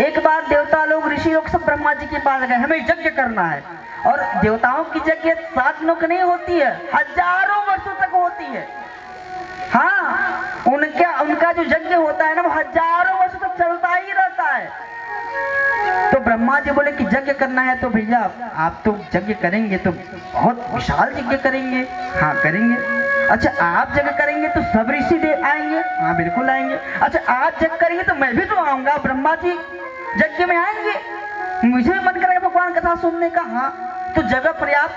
एक बार देवता लोग, ऋषि लोग सब ब्रह्मा जी के पास गए, हमें यज्ञ करना है। और देवताओं की यज्ञ 7 दिनों की नहीं होती है, हजारों वर्षों तक होती है। हाँ, उनका जो यज्ञ होता है ना, वो हजारों वर्षों तक चलता ही रहता है। तो ब्रह्मा जी बोले कि यज्ञ करना है तो भैया आप तो यज्ञ करेंगे तो बहुत विशाल यज्ञ करेंगे। हाँ करेंगे। अच्छा, आप यज्ञ करेंगे तो सब ऋषि देव आएंगे? हाँ बिल्कुल आएंगे। अच्छा, आप यज्ञ करेंगे तो मैं भी तो आऊंगा। ब्रह्मा जी यज्ञ में आएंगे, मुझे भी मन करेगा भगवान कथा सुनने का। हाँ, तो जगह पर्याप्त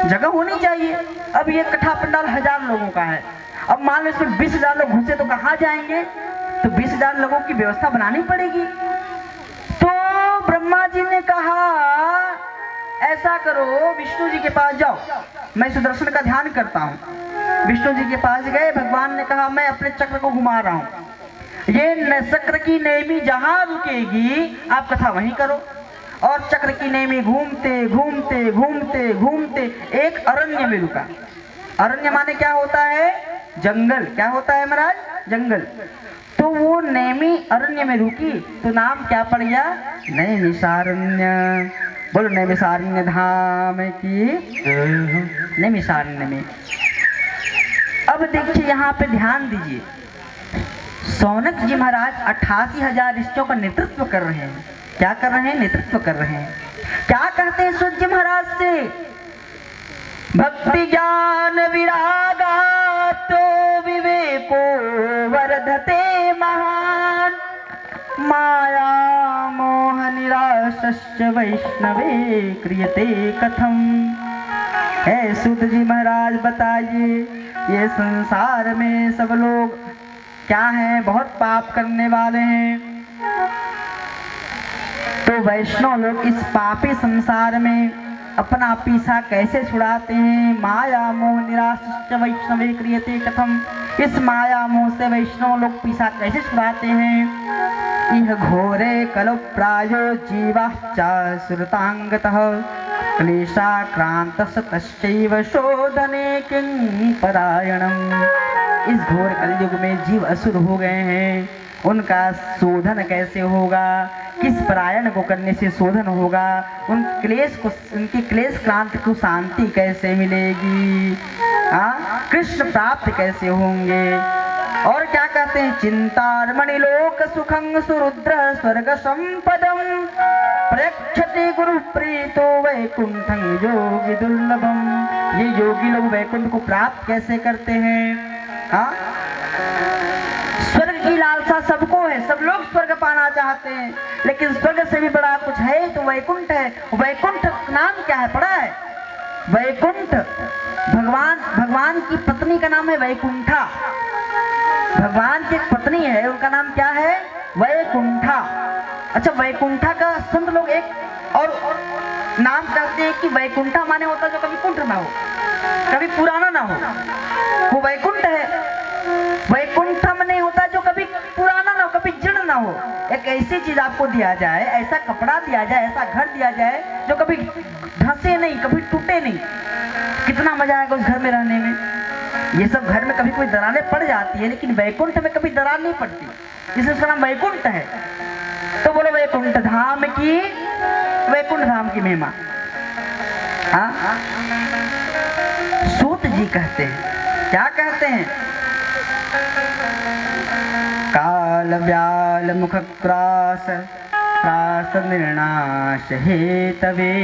जगह होनी चाहिए। अब ये कथा पंडाल 1000 लोगों का है। अब मान लो इसमें 20,000 लोग घुसे तो कहाँ जाएंगे? तो 20,000 लोगों की व्यवस्था बनानी पड़ेगी। तो ब्रह्मा जी ने कहा ऐसा करो, विष्णु जी के पास जाओ, मैं सुदर्शन का ध्यान करता हूँ। विष्णु जी के पास गए। भगवान ने कहा मैं अपने चक्र को घुमा रहा हूँ, ये चक्र की नेमी जहां रुकेगी आप कथा वहीं करो। और चक्र की नेमी घूमते घूमते घूमते घूमते एक अरण्य में रुका। अरण्य माने क्या होता है? जंगल। क्या होता है महाराज? जंगल। तो वो नेमी अरण्य में रुकी तो नाम क्या पड़ गया? नैमिषारण्य। बोलो नैमिषारण्य धाम की। नैमिषारण्य में। अब देखिए यहाँ पे ध्यान दीजिए, सौनक जी महाराज 88,000 ऋषियों का नेतृत्व कर रहे हैं। क्या कर रहे हैं? नेतृत्व कर रहे हैं। क्या कहते हैं सूत जी महाराज से? भक्ति ज्ञान विरागातो विवेको वर्धते महान, माया मोह निराशश्च वैष्णवे क्रियते कथम। हे सूत जी महाराज बताइए, ये संसार में सब लोग क्या हैं? बहुत पाप करने वाले हैं। तो वैष्णव लोग इस पापी संसार में अपना पीछा कैसे छुड़ाते हैं? माया मोह निराश वैष्णवे क्रियते कथम। इस माया मोह से वैष्णव लोग पीछा कैसे छुड़ाते हैं? इह घोरे कलो प्रायो जीवा च सुरतांगतः क्लेशाक्रांतस्तश्चैव शोधने किं परायणम्। इस घोर कलयुग में जीव असुर हो गए हैं, उनका शोधन कैसे होगा, किस परायण को करने से शोधन होगा, उनके क्लेश क्रांत को शांति कैसे मिलेगी, कृष्ण प्राप्त कैसे होंगे। और क्या कहते हैं, चिंतामणि लोक सुखं सुरुद्र स्वर्ग संपदम प्रेक्षते गुरु प्रीतो वैकुंठं योगी दुर्लभम। ये योगी लोग वैकुंठ को प्राप्त कैसे करते हैं। स्वर्ग की लालसा सबको है, सब लोग स्वर्ग पाना चाहते हैं, लेकिन स्वर्ग से भी बड़ा कुछ है तो वैकुंठ है। वैकुंठ नाम क्या है, पढ़ा है? वैकुंठ भगवान की पत्नी का नाम है वैकुंठा। भगवान की एक पत्नी है, उनका नाम क्या है, वैकुंठा। अच्छा, वैकुंठा का संत लोग एक और नाम कहते हैं कि वैकुंठा माने होता जो कभी कुंठ ना हो, कभी पुराना ना हो, वो वैकुंठ है। वैकुंठा माने होता जो कभी पुराना ना हो, कभी जीर्ण ना हो। एक ऐसी चीज आपको दिया जाए, ऐसा कपड़ा दिया जाए, ऐसा घर दिया जाए जो कभी धंसे नहीं, कभी टूटे नहीं। कितना मजा आएगा उस घर में रहने में। ये सब घर में कभी कोई दरारें पड़ जाती है, लेकिन वैकुंठ में कभी दरार नहीं पड़ती, इसलिए उसका नाम वैकुंठ है। तो बोलो वैकुंठ धाम की, वैकुंठ धाम की महिमा। सूत जी कहते हैं, क्या कहते हैं, काल व्याल मुख क्रास क्रास निर्णाश हेतवे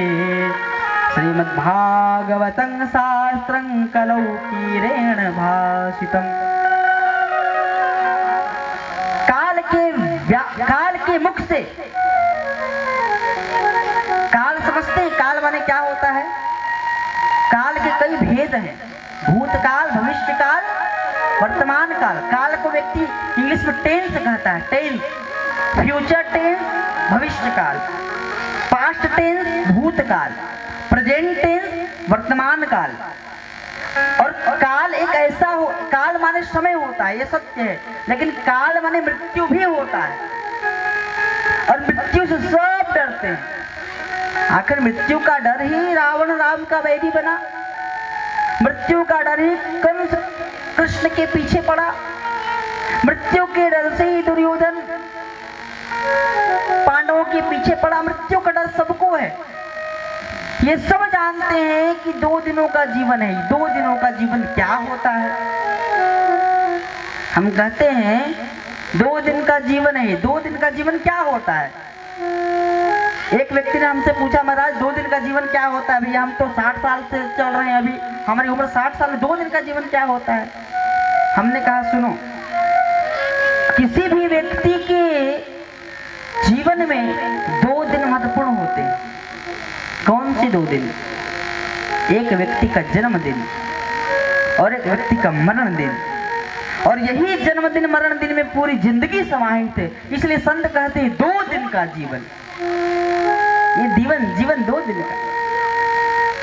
श्रीमद्भागवतं शास्त्रं कलौ कीरेण भाषितम्। काल के मुख से, काल समझते हैं, काल माने क्या होता है। काल के कई भेद हैं, भूतकाल, भविष्य काल, वर्तमान काल। काल को व्यक्ति इंग्लिश में टेंस कहता है, टेंस, फ्यूचर टेंस भविष्य काल, पास्ट टेंस भूतकाल, प्रेजेंट टेंस वर्तमान काल। और काल एक ऐसा हो, काल माने समय होता है, ये सत्य है, लेकिन काल माने मृत्यु भी होता है, और मृत्यु से सब डरते हैं। आखिर मृत्यु का डर ही रावण राम का वैरी बना, मृत्यु का डर ही कंस कृष्ण के पीछे पड़ा, मृत्यु के डर से ही दुर्योधन पांडवों के पीछे पड़ा। मृत्यु का डर सबको है, ये सब जानते हैं कि 2 दिनों का जीवन है। 2 दिनों का जीवन क्या होता है, हम कहते हैं 2 दिन का जीवन है। 2 दिन का जीवन क्या होता है। एक व्यक्ति ने हमसे पूछा, महाराज 2 दिन का जीवन क्या होता है। भैया हम तो 60 साल से चल रहे हैं, अभी हमारी उम्र 60 साल में 2 दिन का जीवन क्या होता है। हमने कहा सुनो, किसी भी व्यक्ति के जीवन में 2 दिन महत्वपूर्ण होते हैं। कौन से 2 दिन, एक व्यक्ति का जन्मदिन और एक व्यक्ति का मरण दिन, और यही जन्मदिन मरण दिन में पूरी जिंदगी समाहित है। इसलिए संत कहते हैं 2 दिन का जीवन, ये जीवन 2 दिन का।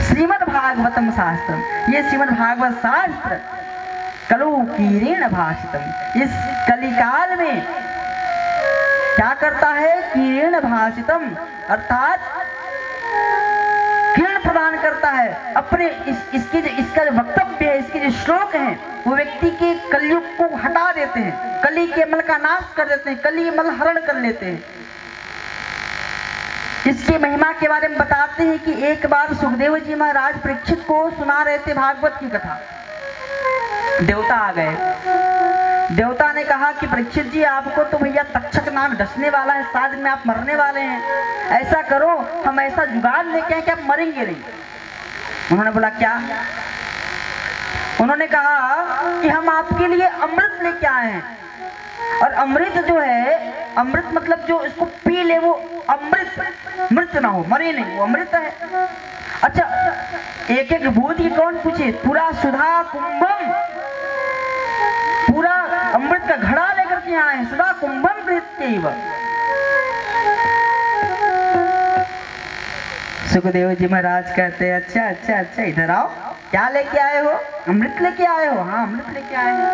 श्रीमद् भागवतम शास्त्रम, ये श्रीमद् भागवत शास्त्र कलौ कीरेण भाषितम, इस कलिकाल में क्या करता है, कीरेण भाषितम, अर्थात किरण प्रदान करता है अपने इसका जो वक्तव्य है, इसके जो श्लोक हैं, वो व्यक्ति के कलयुग को हटा देते हैं, कली के मल का नाश कर देते हैं, कली मल हरण कर लेते हैं। इसकी महिमा के बारे में बताते हैं कि एक बार सुखदेव जी महाराज परीक्षित को सुना रहे थे भागवत की कथा। देवता आ गए, देवता ने कहा कि परीक्षित जी आपको तो भैया तक्षक नाग डसने वाला है, शायद में आप मरने वाले हैं, ऐसा करो हम ऐसा जुगाड़ लेके आए कि आप मरेंगे नहीं। उन्होंने बोला क्या। उन्होंने कहा कि हम आपके लिए अमृत लेके आए हैं, और अमृत जो है, अमृत मतलब जो इसको पी ले वो अमृत, मृत ना हो, मरे नहीं, वो अमृत है। अच्छा, एक एक बूंद की कौन पूछे, पूरा सुधा कुंभम, पूरा अमृत का घड़ा लेकर के आए हैं, सुधा कुंभम कृत्यैव। सुखदेव जी महाराज कहते हैं अच्छा अच्छा अच्छा, इधर आओ, क्या लेके आए हो, अमृत लेके आए हो। हाँ अमृत लेके आए हैं।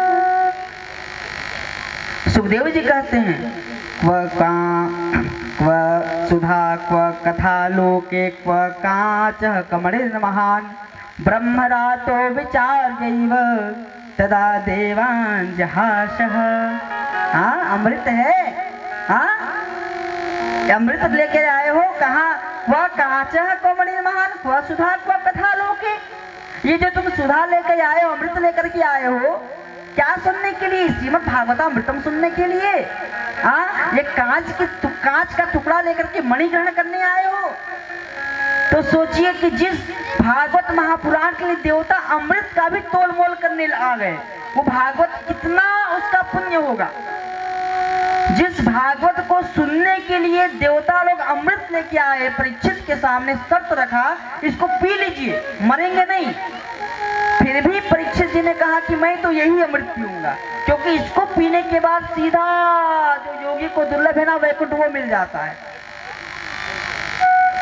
क्व सुधा क्व कथालोके क्व काचः कमणिर्महान् ब्रह्मरातो विचार्यैव तदा देवान् जहाशः। हाँ अमृत है, हाँ अमृत लेके आए हो, कहाँ वह काचः कमणिर्महान् क्व सुधा क्व कथालोके। ये जो तुम सुधा लेकर आए हो, अमृत लेकर के आए हो, क्या सुनने के लिए? श्रीमद् भागवतामृतम सुनने के लिए। हाँ ये कांच का टुकड़ा लेकर के मणि ग्रहण करने आए हो। तो सोचिए कि जिस भागवत महापुराण के लिए देवता अमृत का भी तोल मोल करने आ गए, वो भागवत कितना उसका पुण्य होगा। जिस भागवत को सुनने के लिए देवता लोग अमृत लेके आए, परीक्षित के सामने शर्त रखा इसको पी लीजिए, मरेंगे नहीं। फिर भी परीक्षित जी ने कहा कि मैं तो यही अमृत पीऊंगा, क्योंकि इसको पीने के बाद सीधा जो योगी को दुर्लभ है ना वैकुंठ वो मिल जाता है।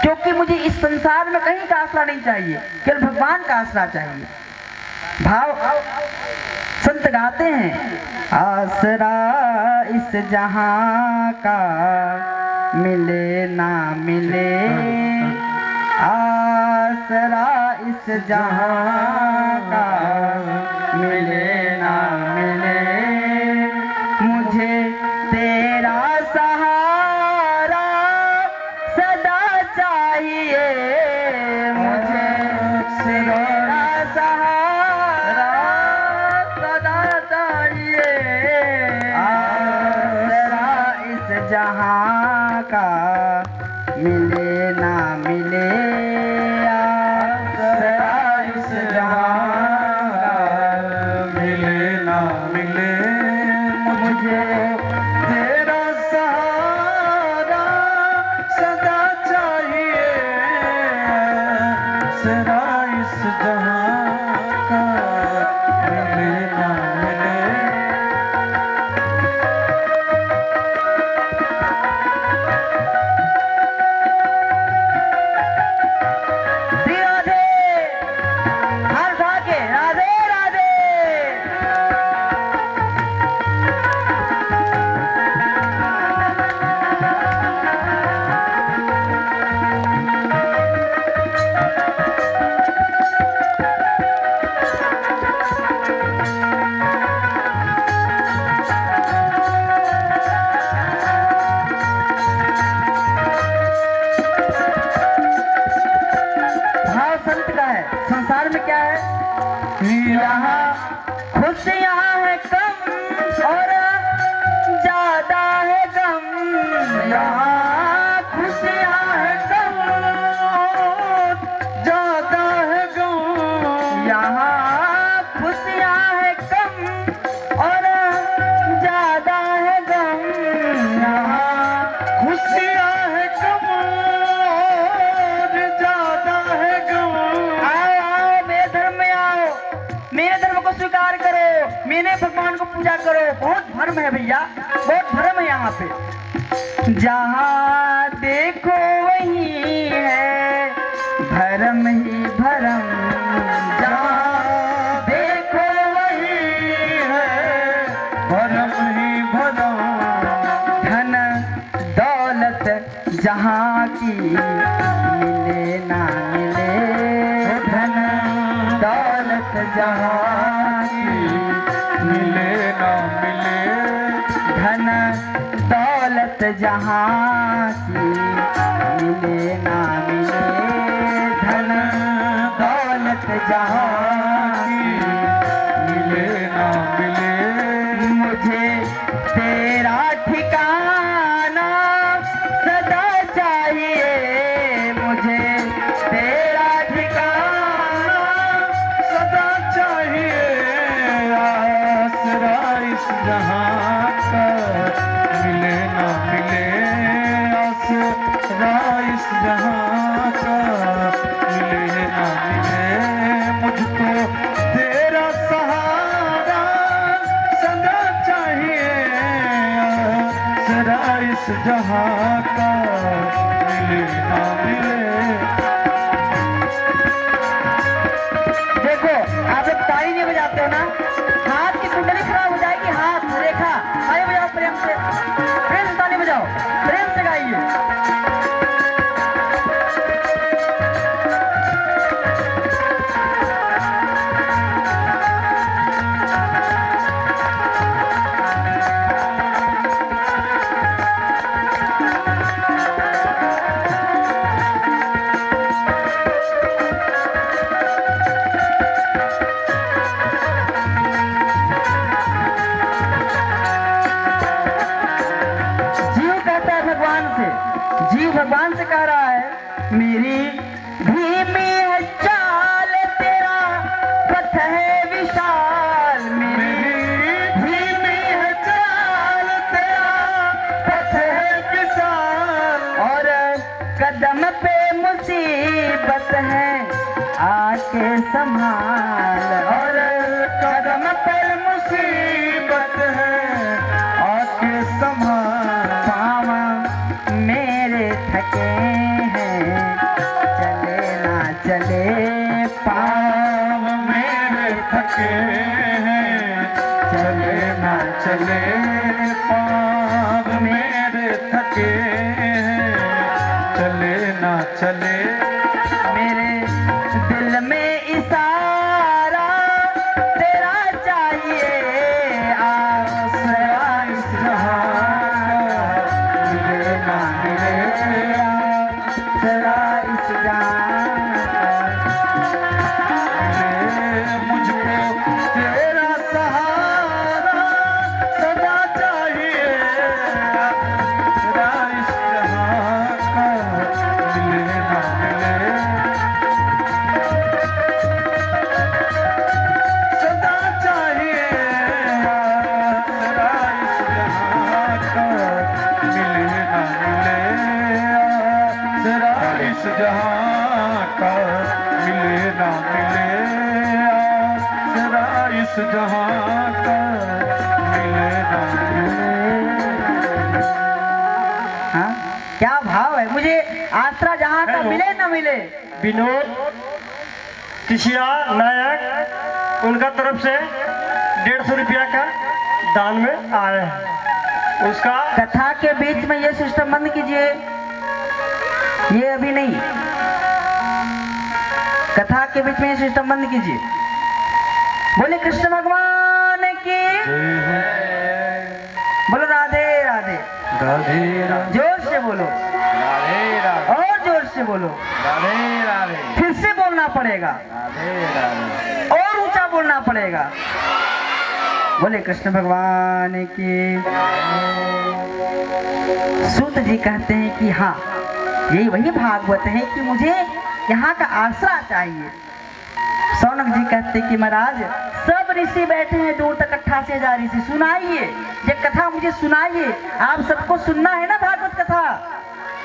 क्योंकि मुझे इस संसार में कहीं का आसरा नहीं चाहिए, केवल भगवान का आसरा चाहिए। भाव संत गाते हैं, आसरा इस जहां का मिले ना मिले, आसरा इस जहां का मिले ना मिले, मुझे तेरा सहारा सदा चाहिए, मुझे तेरा सहारा सदा चाहिए, आसरा इस जहां का मिले ना मिले, आसरा इस जहां का मिले ना मिले, मुझे तेरा सहारा सदा चाहिए, आसरा इस जहां का मिले ना मिले। संसार में क्या है, यहाँ खुशियाँ है कम और ज्यादा है गम, यहाँ खुशियाँ है कम और ज्यादा है गम, यहाँ खुशियाँ है कम और ज्यादा है गम, यहाँ खुशियाँ है कम और ज्यादा है गम। मेरे धर्म को स्वीकार करो, मेरे भगवान को पूजा करो। बहुत धर्म है भैया, बहुत धर्म है यहाँ पे। जहाँ देखो वही है धर्म ही धर्म, जहाँ देखो वही है धर्म ही धर्म। धन दौलत जहाँ की मिले ना मिले, धन दौलत जहाँ की मिले ना मिले, धन दौलत जहाँ की मिले ना मिले, धन दौलत जहाँ की मिले ना मिले, मुझे तेरा ठिकाना सदा चाहिए, मुझे तेरा ठिकाना सदा चाहिए, आसरा इस जहां का मिले ना मिले, आसरा इस जहां का मिले ना मिले, मुझको तेरा सहारा सदा चाहिए, आसरा इस जहां का मिले ना मिले। देखो आप जब ताली नहीं बजाते हो ना, हाथ की कुंडली खराब हो जाएगी। हाथ रेखा आए बजाओ प्रेम से, प्रेम ताली जाओ, प्रेम से गाइए। जीव भगवान से कह रहा है, मेरी धीमी है चाल तेरा पथ है विशाल, मेरी धीमी है चाल तेरा पथ है विशाल, और कदम पे मुसीबत है आके संभाल, और कदम पे मुसीबत है आके संभाल, पाँव मेरे थके हैं चले ना चले, पाँव मेरे थके हैं चले ना चले, पाँव मेरे थके हैं चले ना चले, मेरे दिल में इशारा तेरा चाहिए, आसरा इस जहां मिले ना मिले, आसरा इस जहां मुझको तेरा सहारा सदा चाहिए, आसरा इस जहां का मिले ना मिले, सदा चाहिए, आसरा इस जहां का मिले ना मिले, आसरा इस जहां का मिले ना मिले, आसरा इस जहां का मिले ना मिले। हाँ, क्या भाव है, मुझे आसरा जहां का मिले ना मिले। विनोद किशिया नायक उनका तरफ से 150 रुपया का दान में आए हैं, उसका कथा के बीच में ये सिस्टम बंद कीजिए, ये अभी नहीं, कथा के बीच में ये सिस्टम बंद कीजिए। बोले कृष्ण भगवान की, बोलो राधे राधे, राधे राधे जोर से बोलो, राधे राधे और जोर से बोलो, राधे राधे फिर से बोलना पड़ेगा, राधे राधे। और ऊंचा बोलना पड़ेगा। बोले कृष्ण भगवान की। सूत जी कहते हैं कि हाँ, यही वही भागवत है कि मुझे यहाँ का आसरा चाहिए। सौनक जी कहते कि महाराज सब ऋषि बैठे हैं दूर तक, 88,000 ऋषि, सुनाइए ये कथा, मुझे सुनाइए, आप सबको सुनना है ना भागवत कथा।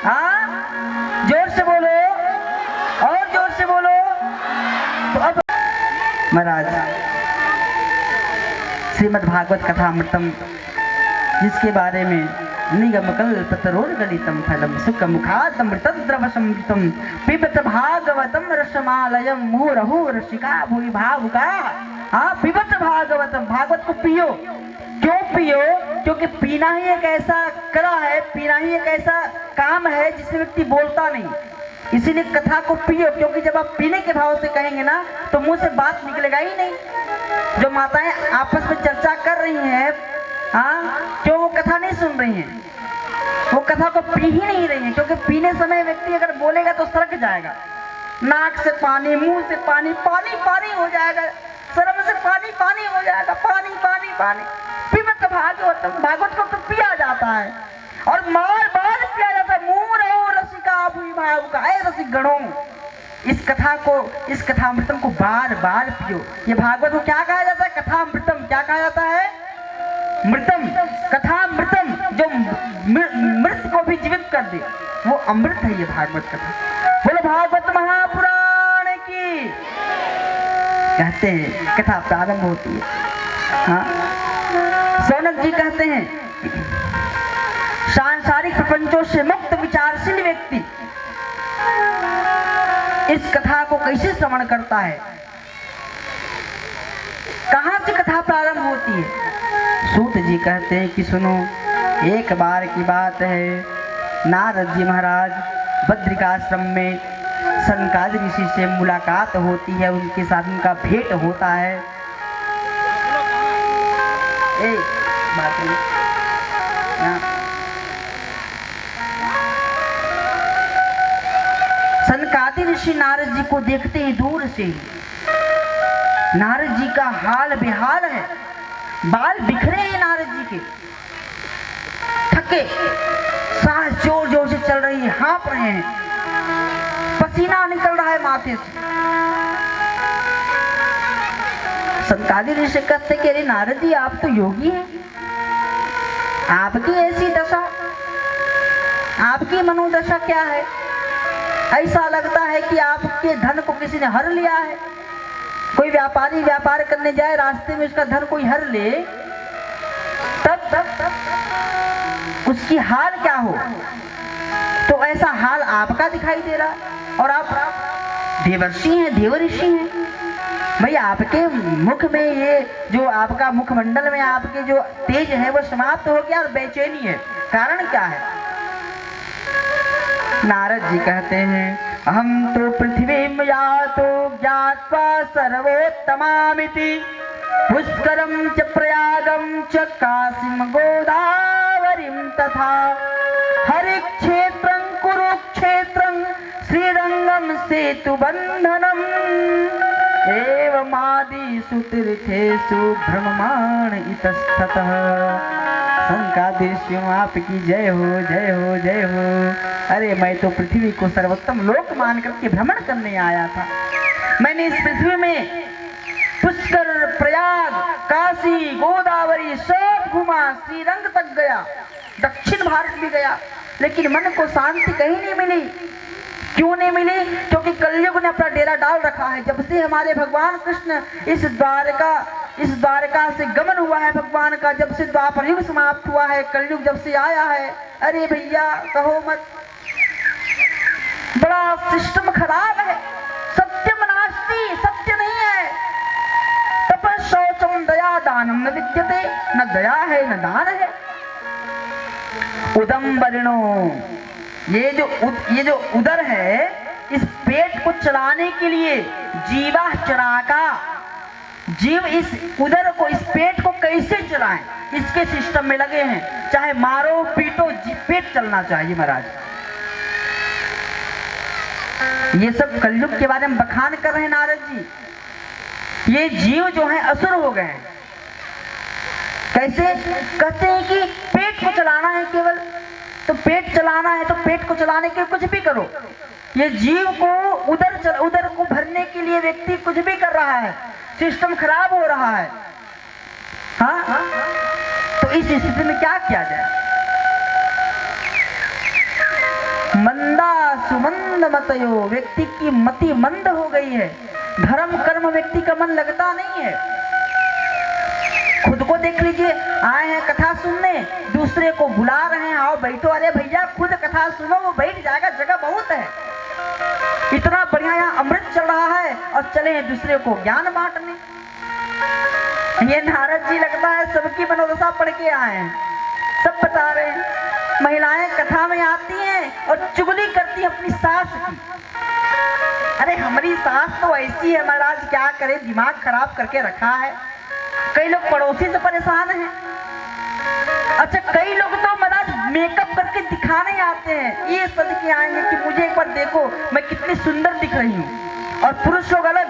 हाँ, जोर से बोलो, और जोर से बोलो। तो अब महाराज श्रीमद् भागवत कथा अमृतम, जिसके बारे में निगम कल्पतरोर्गलितं फलं सुखमुखादमृतं द्रवसंयुतं पिबत भागवतं रसमालयं मुहुरहु रसिका भुवि भावुका। हाँ, पिबत भागवतम, भागवत को पियो। क्यों पियो? क्योंकि पीना ही एक ऐसा कला है, पीना ही एक ऐसा काम है जिससे व्यक्ति बोलता नहीं, इसीलिए कथा को पियो। क्योंकि जब आप पीने के भाव से कहेंगे ना तो मुंह से बात निकलेगा ही नहीं। जो माताएं आपस में चर्चा कर रही हैं, हाँ, क्यों वो कथा नहीं सुन रही हैं, वो कथा को पी ही नहीं रही हैं। क्योंकि पीने समय व्यक्ति अगर बोलेगा तो सरक जाएगा, नाक से पानी, मुंह से पानी, पानी पानी हो जाएगा, शर्म से पानी पानी हो जाएगा, पानी पानी पानी। पिबत भागवतम, भागवत को तो पिया जाता है और बार बार पिया जाता है। मुंह रहो रसिका भुवि भावुका, ऐ रसिक गणों, इस कथा को, इस कथामृतम को बार बार पियो। ये भागवत को क्या कहा जाता है? कथामृतम। क्या कहा जाता है? मृतम, कथामृतम, जो मृत को भी जीवित कर दे, वो अमृत है ये भागवत कथा। बोलो भागवत महापुराण की। कहते हैं कथा प्रारंभ होती है। हाँ, सौनक जी कहते हैं सांसारिक प्रपंचों से मुक्त विचारशील व्यक्ति इस कथा को कैसे श्रवण करता है? कहां से कथा प्रारंभ होती है? सूत जी कहते हैं कि सुनो, एक बार की बात है, नारद जी महाराज बद्रिकाश्रम में सनकादि ऋषि से मुलाकात होती है, उनके साथ उनका भेंट होता है। बात नहीं सनकादि ऋषि नारद जी को देखते हैं दूर से। नारद जी का हाल बेहाल है, बाल बिखरे हैं नारद जी के, थके, सांस जोर जोर से चल रही है, हाँफ रहे हैं, पसीना निकल रहा है माथे से। सनकादि ऋषि कहते कि अरे नारद जी आप तो योगी हैं, आपकी ऐसी दशा, आपकी मनोदशा क्या है? ऐसा लगता है कि आपके धन को किसी ने हर लिया है। कोई व्यापारी व्यापार करने जाए, रास्ते में उसका धन कोई हर ले, तब उसकी हाल क्या हो। तो ऐसा हाल आपका दिखाई दे रहा। और आप देवर्षि हैं, देवऋषि हैं भाई, आपके मुख में ये जो आपका मुखमंडल में आपके जो तेज है वो समाप्त हो गया और बेचैनी है, कारण क्या है? नारद जी कहते हैं हम तो पृथ्वी यातो ज्ञात्वा सर्वोत्तमामिति पुष्करम च प्रयागम च काशीम गोदावरीम तथा हरिक्षेत्रं कुरुक्षेत्रं श्रीरंगम सेतुबंधनम एवमादिषु तीर्थेषु भ्रममाण इतस्ततः। सनकादि ऋषियों आपकी जय हो, जय हो, जय हो। अरे मैं तो पृथ्वी को सर्वोत्तम लोक मान करके भ्रमण करने आया था। मैंने इस पृथ्वी में पुष्कर, प्रयाग, काशी, गोदावरी सब घुमा, श्रीरंग तक गया, दक्षिण भारत भी गया, लेकिन मन को शांति कहीं नहीं मिली। क्यों नहीं मिली? क्योंकि कलयुग ने अपना डेरा डाल रखा है। जब से हमारे भगवान कृष्ण इस द्वारका से गमन हुआ है भगवान का, जब से द्वापर युग समाप्त हुआ है, कलयुग जब से आया है, अरे भैया कहो मत, बड़ा सिस्टम खराब है। सत्यम नास्ति, सत्य नहीं है। तपः शौचम दया दानम न विद्यते, न दया है न दान है। उदम्बरिणो, ये जो उदर है, इस पेट को चलाने के लिए जीवा चराका, जीव इस उदर को, इस पेट को कैसे चलाएं, इसके सिस्टम में लगे हैं। चाहे मारो पीटो, पेट चलना चाहिए महाराज। ये सब कलयुग के बारे में बखान कर रहे हैं नारद जी। ये जीव जो हैं असुर हो गए हैं। कैसे? कहते हैं कि पेट को चलाना है केवल, तो पेट चलाना है तो पेट को चलाने के लिए कुछ भी करो। ये जीव को उदर को भरने के लिए व्यक्ति कुछ भी कर रहा है, सिस्टम खराब हो रहा है। हाँ, तो इस स्थिति में क्या किया जाए? मंदा सुमंद मतयो, व्यक्ति की मति मंद हो गई है। धर्म कर्म व्यक्ति का मन लगता नहीं है। खुद को देख लीजिए, आए हैं कथा सुनने, दूसरे को बुला रहे हैं, आओ बैठो। अरे भैया खुद कथा सुनो, वो बैठ जाएगा, जगह बहुत है। इतना बढ़िया यहाँ अमृत चल रहा है और चले हैं दूसरे को ज्ञान बांटने। ये नारद जी लगता है सबकी मनोदशा पढ़ के आए हैं, सब बता रहे हैं। महिलाएं कथा में आती हैं और चुगली करती हैं अपनी सास की। अरे हमारी सास तो ऐसी है महाराज, क्या करे, दिमाग खराब करके रखा है। कई लोग पड़ोसी से परेशान हैं। अच्छा, कई लोग तो महाराज मेकअप करके दिखाने आते हैं, ये सज के आएंगे कि मुझे एक बार देखो मैं कितनी सुंदर दिख रही हूँ। और पुरुष लोग अलग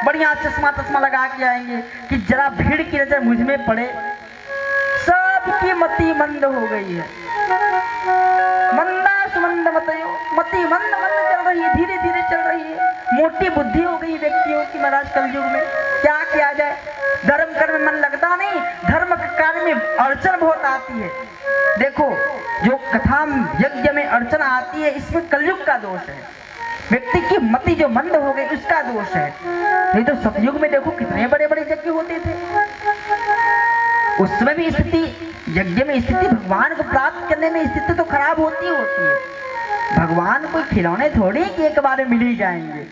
बढ़िया चश्मा लगा के आएंगे कि जरा भीड़ की नजर मुझ में पड़े। सबकी मति मंद हो गई है। मंदा सुमंद मतयो, मति मंद चल रही है, धीरे धीरे चल रही है। मोटी बुद्धि हो गई व्यक्तियों की महाराज कलयुग में। क्या किया जाए? धर्म कर्म में मन लगता नहीं, धर्म कार्य में अड़चन बहुत आती है। देखो, जो कथा यज्ञ में अड़चन आती है, इसमें कलयुग का दोष है। व्यक्ति की मति जो मंद हो गई उसका दोष है। नहीं तो सतयुग में देखो कितने बड़े बड़े यज्ञ होते थे। उसमें भी स्थिति, यज्ञ में स्थिति, भगवान को प्राप्त करने में स्थिति तो खराब होती है। भगवान कोई खिलौने थोड़ी कि एक बार मिल ही जाएंगे।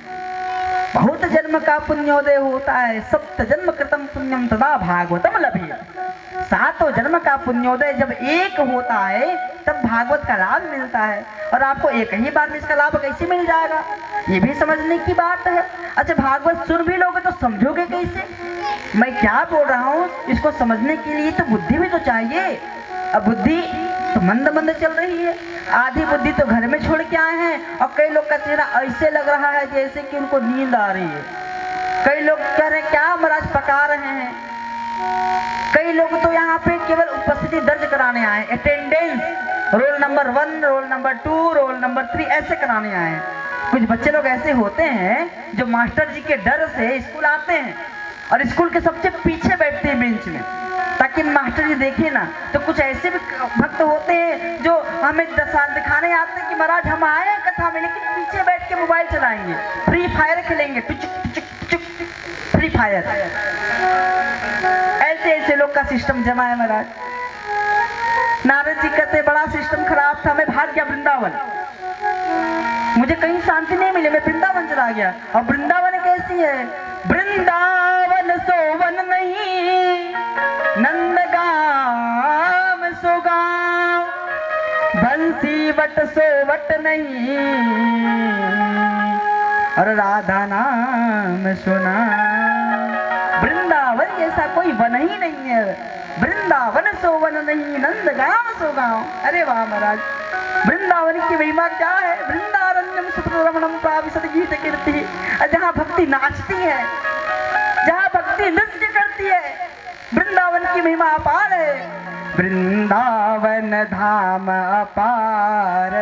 बहुत जन्म का पुण्योदय होता है। सप्त जन्म कृतम पुण्यम तदा भागवतम लभेत। सातों जन्म का पुण्योदय जब एक होता है तब भागवत का लाभ मिलता है, और आपको एक ही बार में इसका लाभ कैसे मिल जाएगा, ये भी समझने की बात है। अच्छा, भागवत सुन भी लोगे तो समझोगे कैसे? मैं क्या बोल रहा हूँ, इसको समझने के लिए तो बुद्धि भी तो चाहिए। अब बुद्धि तो मंद मंद चल रही है, आधी बुद्धि तो घर में छोड़ के आए हैं, और कई लोग का चेहरा ऐसे लग रहा है जैसे कि उनको नींद आ रही है। कई लोग कह रहे हैं क्या महाराज पका रहे हैं। कई लोग तो यहाँ पे केवल उपस्थिति दर्ज कराने आए, attendance, roll number 1, roll number 2, roll number 3 ऐसे कराने आए हैं। कुछ बच्चे लोग ऐसे होते हैं जो मास्टर जी के डर से स्कूल आते हैं और स्कूल के सबसे पीछे बैठते हैं बेंच में, ताकि मास्टर जी देखे ना। तो कुछ ऐसे भी भक्त होते हैं जो हमें दिखाने आते हैं कि महाराज हम आए हैं कथा में, लेकिन पीछे बैठ के मोबाइल चलाएंगे, फ्री फायर खेलेंगे, फ्री फायर। ऐसे ऐसे लोग का सिस्टम जमा है महाराज। नारद जी कहते बड़ा सिस्टम खराब था, मैं भाग गया वृंदावन, मुझे कहीं शांति नहीं मिली, मैं वृंदावन चला गया। और वृंदावन कैसी है? वृंदावन सोवन नहीं, नंदगाम सो गाँव, बंसी वट सो वट नहीं, और राधा नाम सुना। वृंदावन जैसा कोई वन ही नहीं है। वृंदावन सो वन नहीं, नंदगाम सो गाँव। अरे वाह महाराज, वृंदावन की महिमा क्या है? वृंदारण्यम सुप्ररमणम प्राविशत गीत कीर्ति। जहाँ भक्ति नाचती है, जहाँ भक्ति नृत्य करती है, वृंदावन की महिमा अपार है। वृंदावन धाम अपार,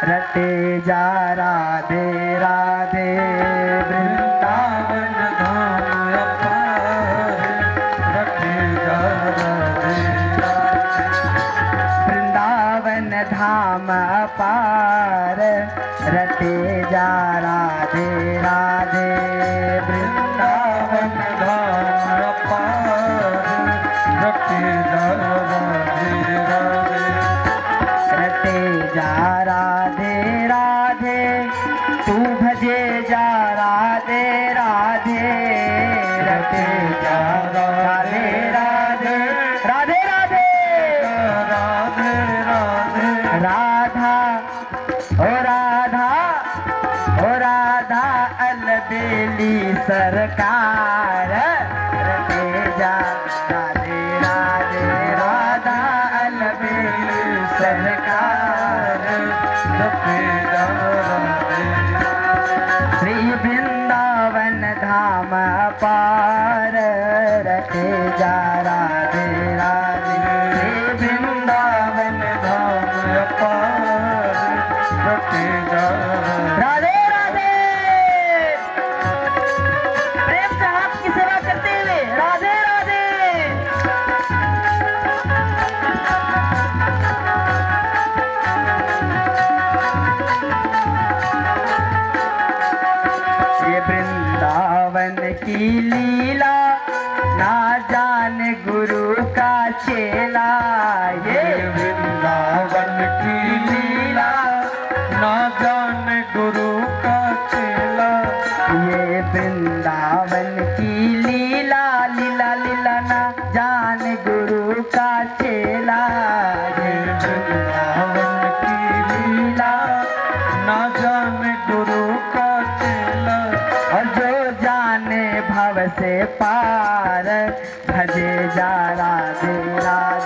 रटे जा राधे राधे। वृंदावन धाम अपार, रटे जा राधे राधे। वृंदावन धाम अपार, रटे जा राधे राधे। वृंदावन धाम अपार, रटे जा राधे राधे। रटे जा राधे राधे, तू भजे जा राधे राधे। रटे जा राधे राधे, राधे राधे, राधे राधे। राधा ओ राधा, ओ राधा अलबेली सरकार, रटे जा राधे राधे। राधा अलबेली सरकार, रटे जा राधे। श्री वृंदावन धाम पार, रटे जा राधे राधे। श्री वृंदावन धाम पार, रटे जा राधे राधे। प्रेम से हाथ की सेवा करते हुए राधे राधे। ये वृंदावन की लीला, ना जाने गुरु का चेला। ये वृंदावन की लीला, ना जाने गुरु का चेला। ये वृंदावन की लीला, लीला लीला ना जाने गुरु का चेला। ये वृंदावन की लीला, ना जाने गुरु का चेला। और जो जाने भव से पार, भजे जा राधे राधे।